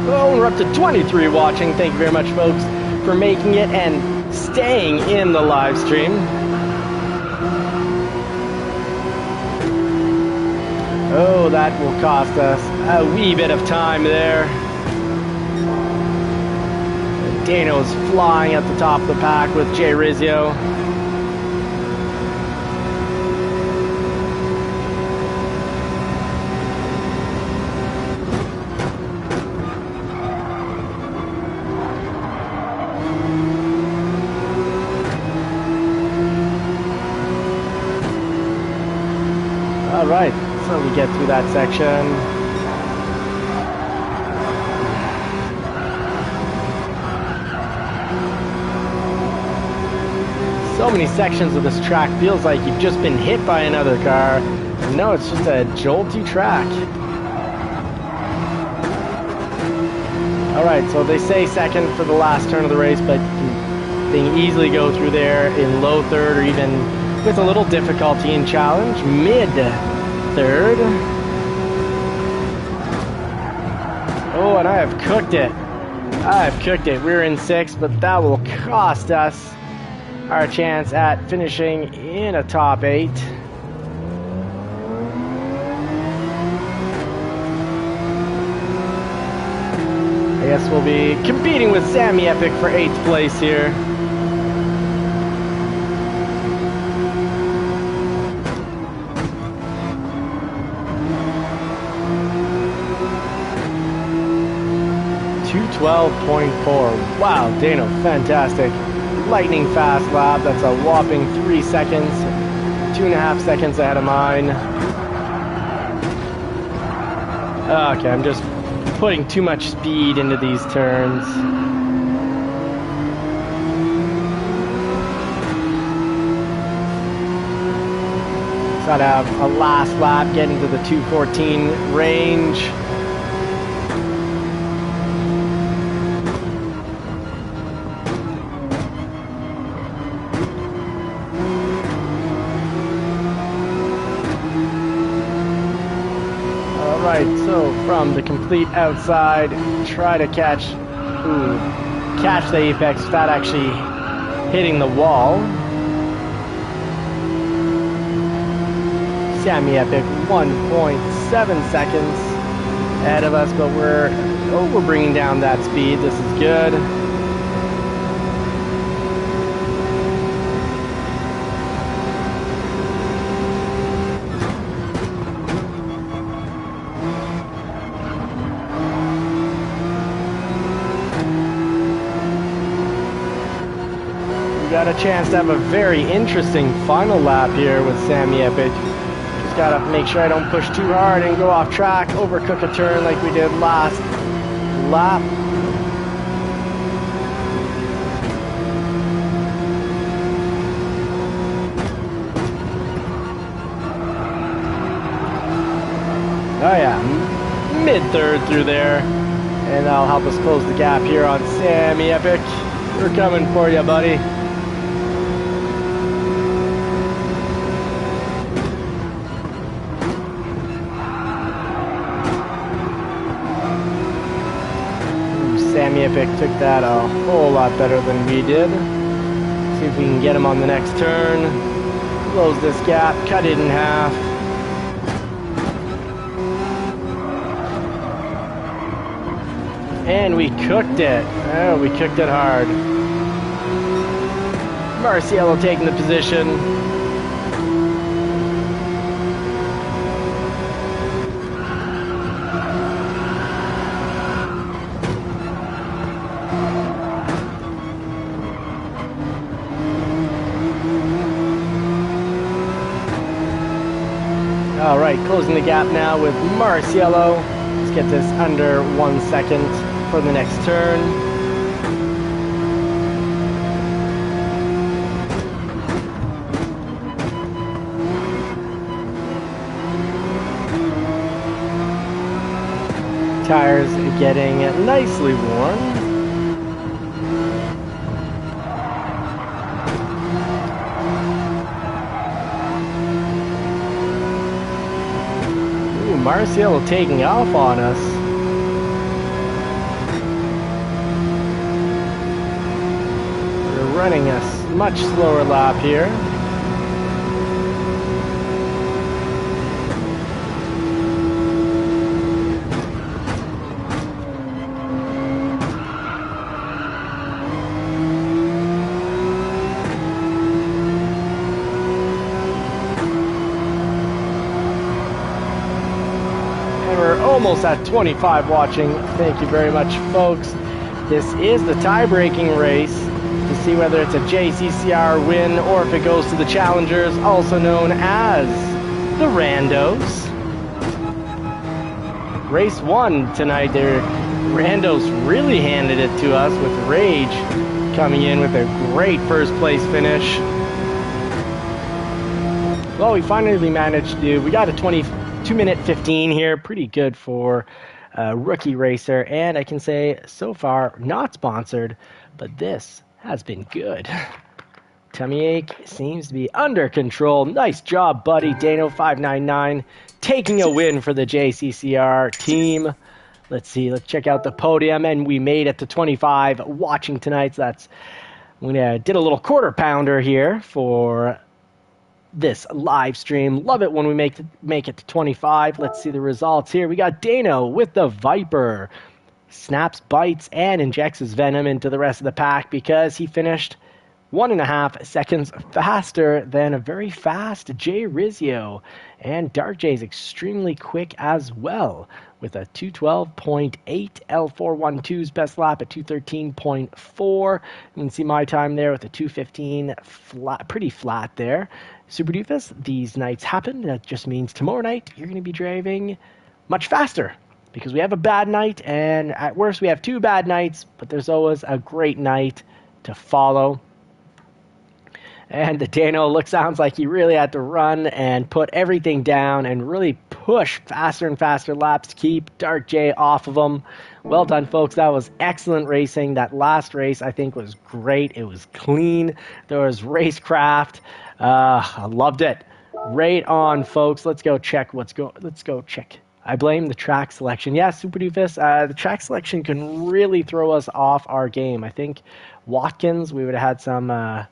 Oh, we're up to 23 watching. Thank you very much, folks, for making it and staying in the live stream. Oh, that will cost us a wee bit of time there. Dano's flying at the top of the pack with Jay Rizzio. All right. So we get through that section. So many sections of this track feels like you've just been hit by another car. No, it's just a jolty track. Alright, so they say second for the last turn of the race, but they can easily go through there in low third or even with a little difficulty in challenge, mid third. Oh, and I have cooked it. I've cooked it. We're in sixth, but that will cost us our chance at finishing in a top 8. I guess we'll be competing with Sammy Epic for 8th place here. .4. Wow, Dano, fantastic. Lightning fast lap. That's a whopping 3 seconds. 2.5 seconds ahead of mine. Okay, I'm just putting too much speed into these turns. Gotta have a last lap, get into the 2:14 range. Alright, so from the complete outside, try to catch the apex without actually hitting the wall. Sammy Epic 1.7 seconds ahead of us, but we're bringing down that speed. This is good. We got a chance to have a very interesting final lap here with Sammy Epic. Gotta make sure I don't push too hard and go off track, overcook a turn like we did last lap. Oh yeah, mid-third through there. And that'll help us close the gap here on Sammy Epic. We're coming for you, buddy. Sammy Epic took that a whole lot better than we did. See if we can get him on the next turn. Close this gap, cut it in half. And we cooked it. Oh, we cooked it hard. Marciello taking the position. All right, closing the gap now with Marciello. Let's get this under 1 second for the next turn. Tires getting nicely warm. Marciello taking off on us. We're running a much slower lap here. Almost at 25 watching. Thank you very much, folks. This is the tie-breaking race to see whether it's a JCCR win or if it goes to the challengers, also known as the Randos. Race 1 tonight, Randos really handed it to us with Rage coming in with a great first place finish. Well, we finally managed to, we got a 2-minute 15 here, pretty good for a rookie racer, and I can say so far not sponsored, but this has been good. Tummy ache seems to be under control. Nice job, buddy. Dano599 taking a win for the JCCR team. Let's see, let's check out the podium, and we made it to 25 watching tonight. So we did a little quarter pounder here for this live stream. Love it when we make it to 25. Let's see the results here. We got Dano with the Viper. Snaps, bites, and injects his venom into the rest of the pack because he finished 1.5 seconds faster than a very fast Jay Rizio. And Dark J is extremely quick as well with a 212.8. L412's best lap at 213.4. You can see my time there with a 215 flat, pretty flat there. Super Doofus, these nights happen. That just means tomorrow night you're going to be driving much faster because we have a bad night, and at worst we have 2 bad nights, but there's always a great night to follow. And Dano sounds like he really had to run and put everything down and really push faster and faster laps to keep Dark J off of him. Well done, folks. That was excellent racing. That last race, I think, was great. It was clean. There was racecraft. I loved it. Right on, folks. Let's go check Let's go check. I blame the track selection. Yeah, Super Doofus, the track selection can really throw us off our game. I think Watkins, we would have had some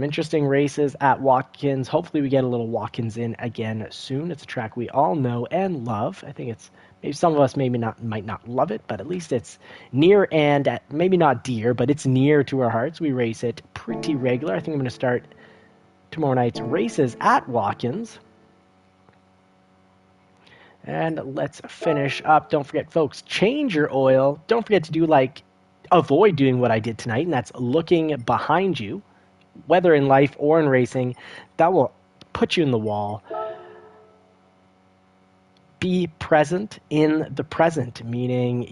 interesting races at Watkins. Hopefully we get a little Watkins in again soon. It's a track we all know and love. I think it's maybe some of us might not love it, but at least it's near and maybe not dear, but it's near to our hearts. We race it pretty regular. I think I'm going to start tomorrow night's races at Watkins. And let's finish up. Don't forget, folks, change your oil. Don't forget to avoid doing what I did tonight, and that's looking behind you, whether in life or in racing. That will put you in the wall. Be present in the present, meaning,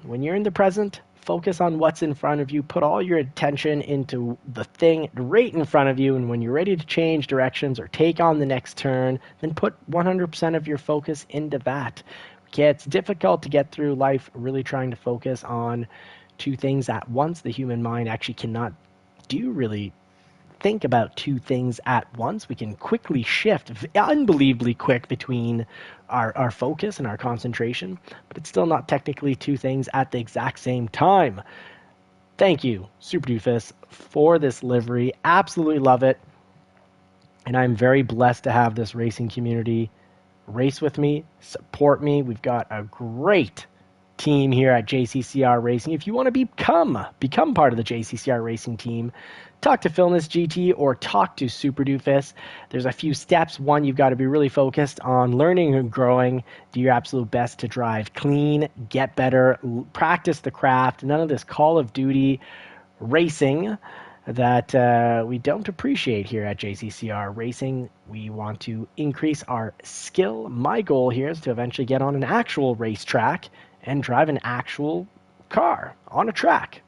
when you're in the present, focus on what's in front of you. Put all your attention into the thing right in front of you. And when you're ready to change directions or take on the next turn, then put 100% of your focus into that. Okay, it's difficult to get through life really trying to focus on two things at once. The human mind actually cannot think about two things at once. We can quickly shift, unbelievably quick, between our focus and our concentration, but it's still not technically two things at the exact same time. Thank you, Super Doofus, for this livery. Absolutely love it. And I'm very blessed to have this racing community race with me, support me. We've got a great team here at JCCR Racing. If you want to become part of the JCCR Racing team, talk to Philness GT or talk to Super Doofus. There's a few steps. One, you've got to be really focused on learning and growing. Do your absolute best to drive clean, get better, practice the craft. None of this Call of Duty racing that we don't appreciate here at JCCR Racing. We want to increase our skill. My goal here is to eventually get on an actual racetrack and drive an actual car on a track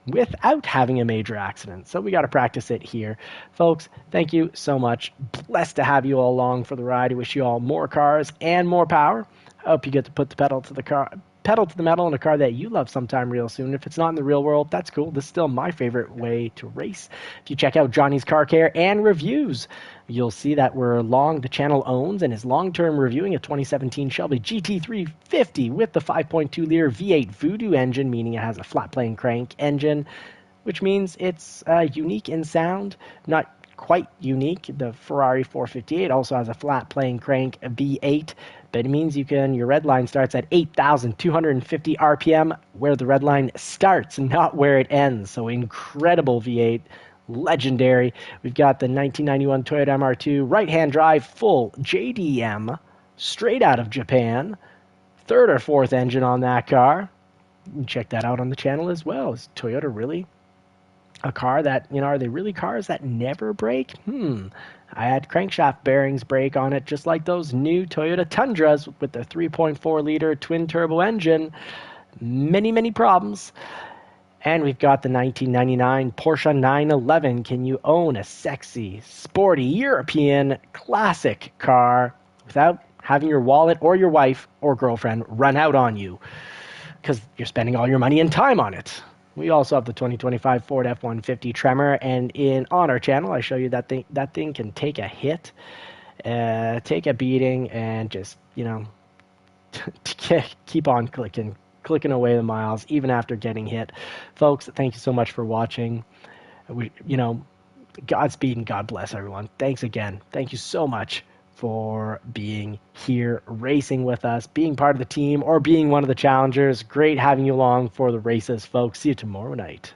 without having a major accident. So we got to practice it here. Folks, thank you so much. Blessed to have you all along for the ride. I wish you all more cars and more power. I hope you get to put the pedal to the metal in a car that you love sometime real soon. If it's not in the real world, that's cool. This is still my favorite way to race. If you check out Johnny's Car Care and Reviews, you'll see that the channel owns and is long-term reviewing a 2017 Shelby GT350 with the 5.2-liter V8 Voodoo engine, meaning it has a flat-plane crank engine, which means it's unique in sound, not quite unique. The Ferrari 458 also has a flat-plane crank V8, but it means your red line starts at 8,250 RPM, where the red line starts, not where it ends. So incredible V8. Legendary. We've got the 1991 Toyota MR2 right-hand drive full JDM straight out of Japan. Third or fourth engine on that car. You can check that out on the channel as well. Is Toyota really a car that, are they really cars that never break? I had crankshaft bearings break on it, just like those new Toyota Tundras with the 3.4-liter twin-turbo engine. Many, many problems. And we've got the 1999 Porsche 911. Can you own a sexy, sporty, European classic car without having your wallet or your wife or girlfriend run out on you because you're spending all your money and time on it? We also have the 2025 Ford F-150 Tremor, and on our channel, I show you that thing can take a hit, take a beating, and just, keep on clicking away the miles, even after getting hit. Folks, thank you so much for watching. Godspeed and God bless everyone. Thanks again. Thank you so much for being here, racing with us, being part of the team, or being one of the challengers. Great having you along for the races, folks. See you tomorrow night.